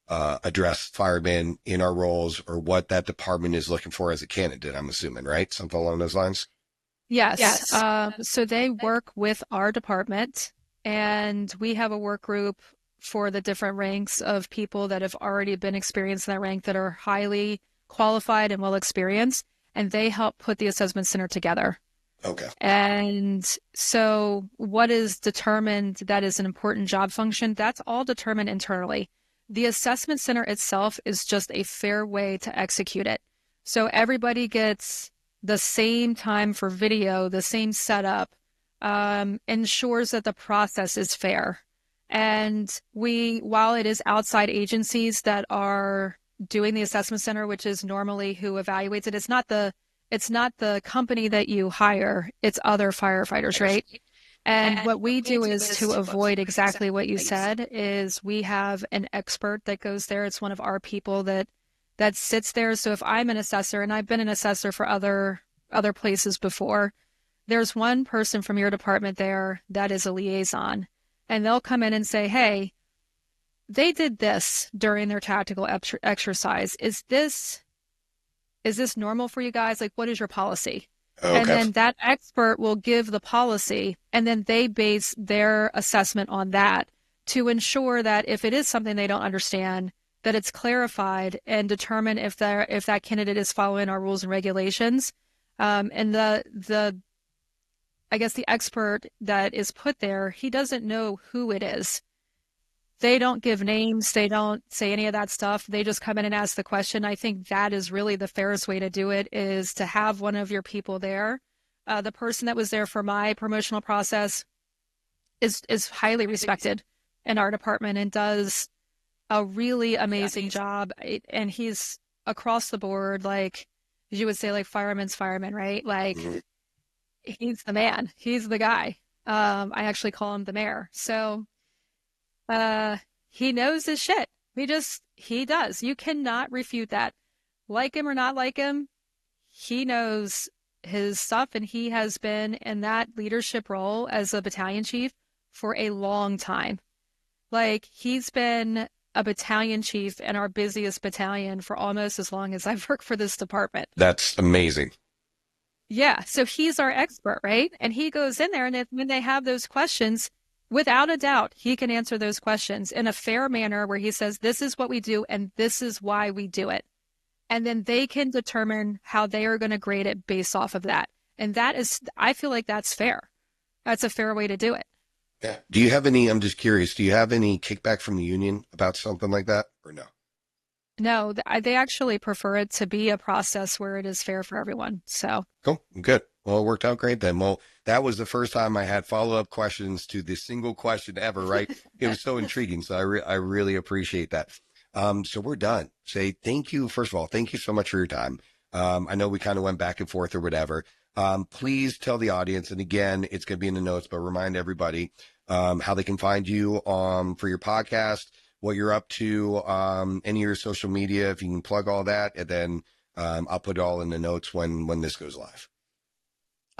address firemen in our roles or what that department is looking for as a candidate, I'm assuming, right? Something along those lines? Yes. So they work with our department, and we have a work group for the different ranks of people that have already been experienced in that rank that are highly qualified and well experienced, and they help put the assessment center together. Okay. And so what is determined that is an important job function, that's all determined internally. The assessment center itself is just a fair way to execute it. So everybody gets the same time for video, the same setup, ensures that the process is fair. And while it is outside agencies that are doing the assessment center, which is normally who evaluates it, it's not the company that you hire, it's other firefighters, right? And what we do is to avoid exactly what you said is we have an expert that goes there. It's one of our people that sits there. So if I'm an assessor, and I've been an assessor for other places before, there's one person from your department there that is a liaison, and they'll come in and say, hey, they did this during their tactical exercise. Is this normal for you guys? Like, what is your policy? Okay. And then that expert will give the policy, and then they base their assessment on that to ensure that if it is something they don't understand, that it's clarified and determine if that candidate is following our rules and regulations. And I guess the expert that is put there, he doesn't know who it is. They don't give names. They don't say any of that stuff. They just come in and ask the question. I think that is really the fairest way to do it, is to have one of your people there. The person that was there for my promotional process is highly respected in our department and does a really amazing job. And he's across the board, like you would say, like fireman's fireman, right? Like he's the man. He's the guy. I actually call him the mayor. So he knows his shit. He does. You cannot refute that. Like him or not like him, he knows his stuff, and he has been in that leadership role as a battalion chief for a long time. Like, he's been a battalion chief in our busiest battalion for almost as long as I've worked for this department. That's amazing. Yeah. So he's our expert, right? And he goes in there, and when they have those questions, without a doubt, he can answer those questions in a fair manner where he says, this is what we do, and this is why we do it. And then they can determine how they are going to grade it based off of that. And I feel like that's fair. That's a fair way to do it. Yeah. Do you have any, I'm just curious, do you have any kickback from the union about something like that or no? No, they actually prefer it to be a process where it is fair for everyone. So, Cool. Good. Well, it worked out great then. Well, that was the first time I had follow-up questions to the single question ever, right? It was so intriguing. So I really appreciate that. So we're done. Say thank you. First of all, thank you so much for your time. I know we kind of went back and forth or whatever. Please tell the audience, and again, it's going to be in the notes, but remind everybody, how they can find you, for your podcast, what you're up to, any of your social media, if you can plug all that, and then, I'll put it all in the notes when this goes live.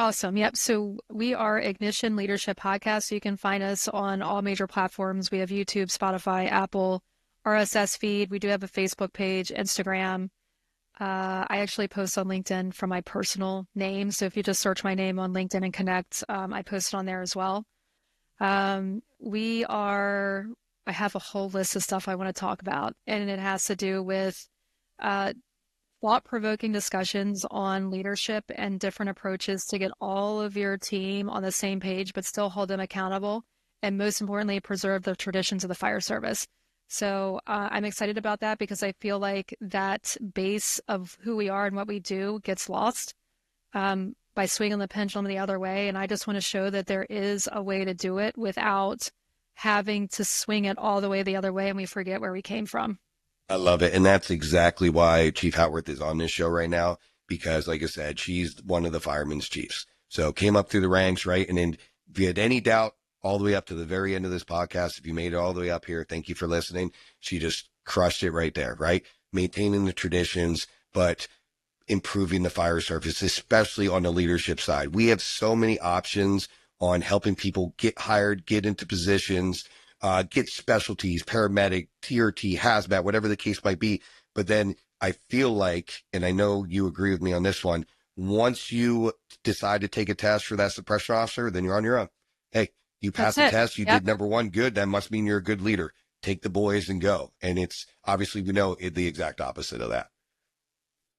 awesome. Yep. So we are Ignition Leadership Podcast. So you can find us on all major platforms. We have YouTube, Spotify, Apple, RSS feed. We do have a Facebook page, Instagram. I actually post on LinkedIn from my personal name. So if you just search my name on LinkedIn and connect, I post on there as well. I have a whole list of stuff I want to talk about, and it has to do with uh, thought-provoking discussions on leadership and different approaches to get all of your team on the same page, but still hold them accountable, and most importantly, preserve the traditions of the fire service. So I'm excited about that because I feel like that base of who we are and what we do gets lost by swinging the pendulum the other way. And I just want to show that there is a way to do it without having to swing it all the way the other way and we forget where we came from. I love it. And that's exactly why Chief Howarth is on this show right now, because like I said, she's one of the firemen's chiefs. So came up through the ranks, right? And then if you had any doubt all the way up to the very end of this podcast, if you made it all the way up here, thank you for listening. She just crushed it right there, right? Maintaining the traditions, but improving the fire service, especially on the leadership side. We have so many options on helping people get hired, get into positions, get specialties, paramedic, TRT, hazmat, whatever the case might be. But then I feel like, and I know you agree with me on this one, once you decide to take a test for that suppression officer, then you're on your own. Hey, you passed the test, you did number one, good. That must mean you're a good leader. Take the boys and go. And it's obviously, we know the exact opposite of that.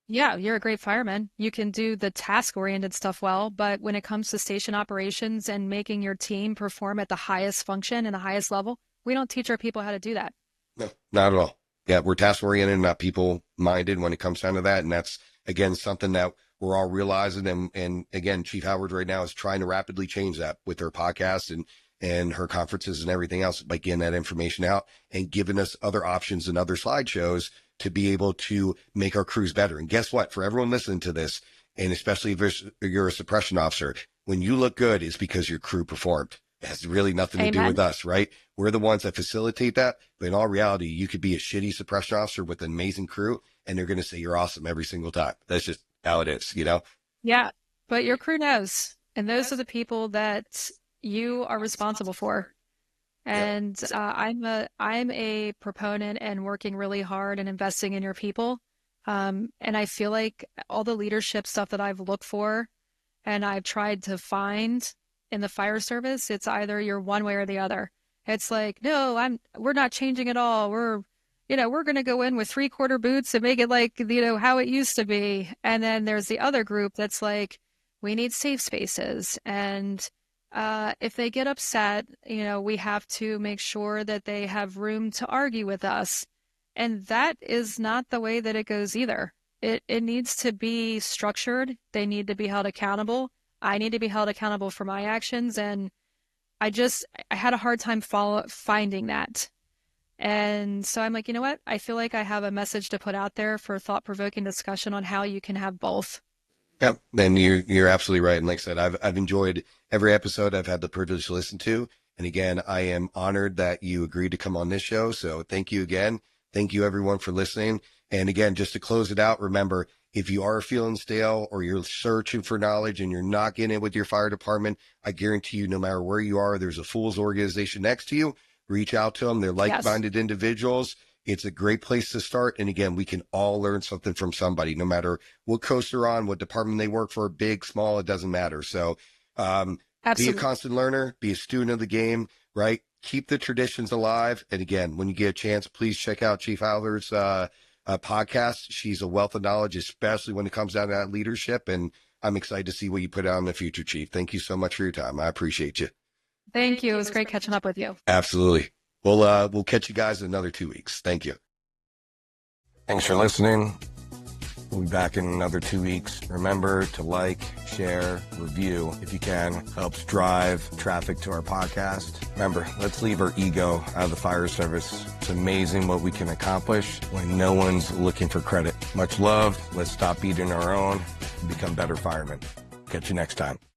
Yeah, you're a great fireman. You can do the task-oriented stuff well, but when it comes to station operations and making your team perform at the highest function and the highest level, we don't teach our people how to do that. No, not at all. Yeah, we're task-oriented, not people-minded when it comes down to that. And that's, again, something that we're all realizing. And again, Chief Howard right now is trying to rapidly change that with her podcast and her conferences and everything else by getting that information out and giving us other options and other slideshows to be able to make our crews better. And guess what? For everyone listening to this, and especially if you're a suppression officer, when you look good, it's because your crew performed. It has really nothing to do with us, right? We're the ones that facilitate that. But in all reality, you could be a shitty suppression officer with an amazing crew, and they're going to say you're awesome every single time. That's just how it is, you know? Yeah, but your crew knows. And those are the people that you are responsible for. And I'm a proponent and working really hard and investing in your people. And I feel like all the leadership stuff that I've looked for and I've tried to find in the fire service, it's either you're one way or the other. It's like, no, we're not changing at all. We're going to go in with 3/4 boots and make it like, how it used to be. And then there's the other group that's like, we need safe spaces. And if they get upset, we have to make sure that they have room to argue with us. And that is not the way that it goes either. It needs to be structured. They need to be held accountable. I need to be held accountable for my actions. And I had a hard time finding that. And so I'm like, you know what? I feel like I have a message to put out there for thought-provoking discussion on how you can have both. Yep. And you're absolutely right. And like I said, I've enjoyed every episode I've had the privilege to listen to. And again, I am honored that you agreed to come on this show. So thank you again. Thank you everyone for listening. And again, just to close it out, remember, if you are feeling stale or you're searching for knowledge and you're not getting it with your fire department, I guarantee you, no matter where you are, there's a Fools organization next to you. Reach out to them. They're like-minded individuals. It's a great place to start. And again, we can all learn something from somebody, no matter what coast they're on, what department they work for, big, small, it doesn't matter. So be a constant learner, be a student of the game, right? Keep the traditions alive. And again, when you get a chance, please check out Chief Howarth's podcast. She's a wealth of knowledge, especially when it comes down to that leadership. And I'm excited to see what you put out in the future, Chief. Thank you so much for your time. I appreciate you. Thank you. It was great catching up with you. Absolutely. We'll catch you guys in another 2 weeks. Thank you. Thanks for listening. We'll be back in another 2 weeks. Remember to like, share, review if you can. Helps drive traffic to our podcast. Remember, let's leave our ego out of the fire service. It's amazing what we can accomplish when no one's looking for credit. Much love. Let's stop beating our own and become better firemen. Catch you next time.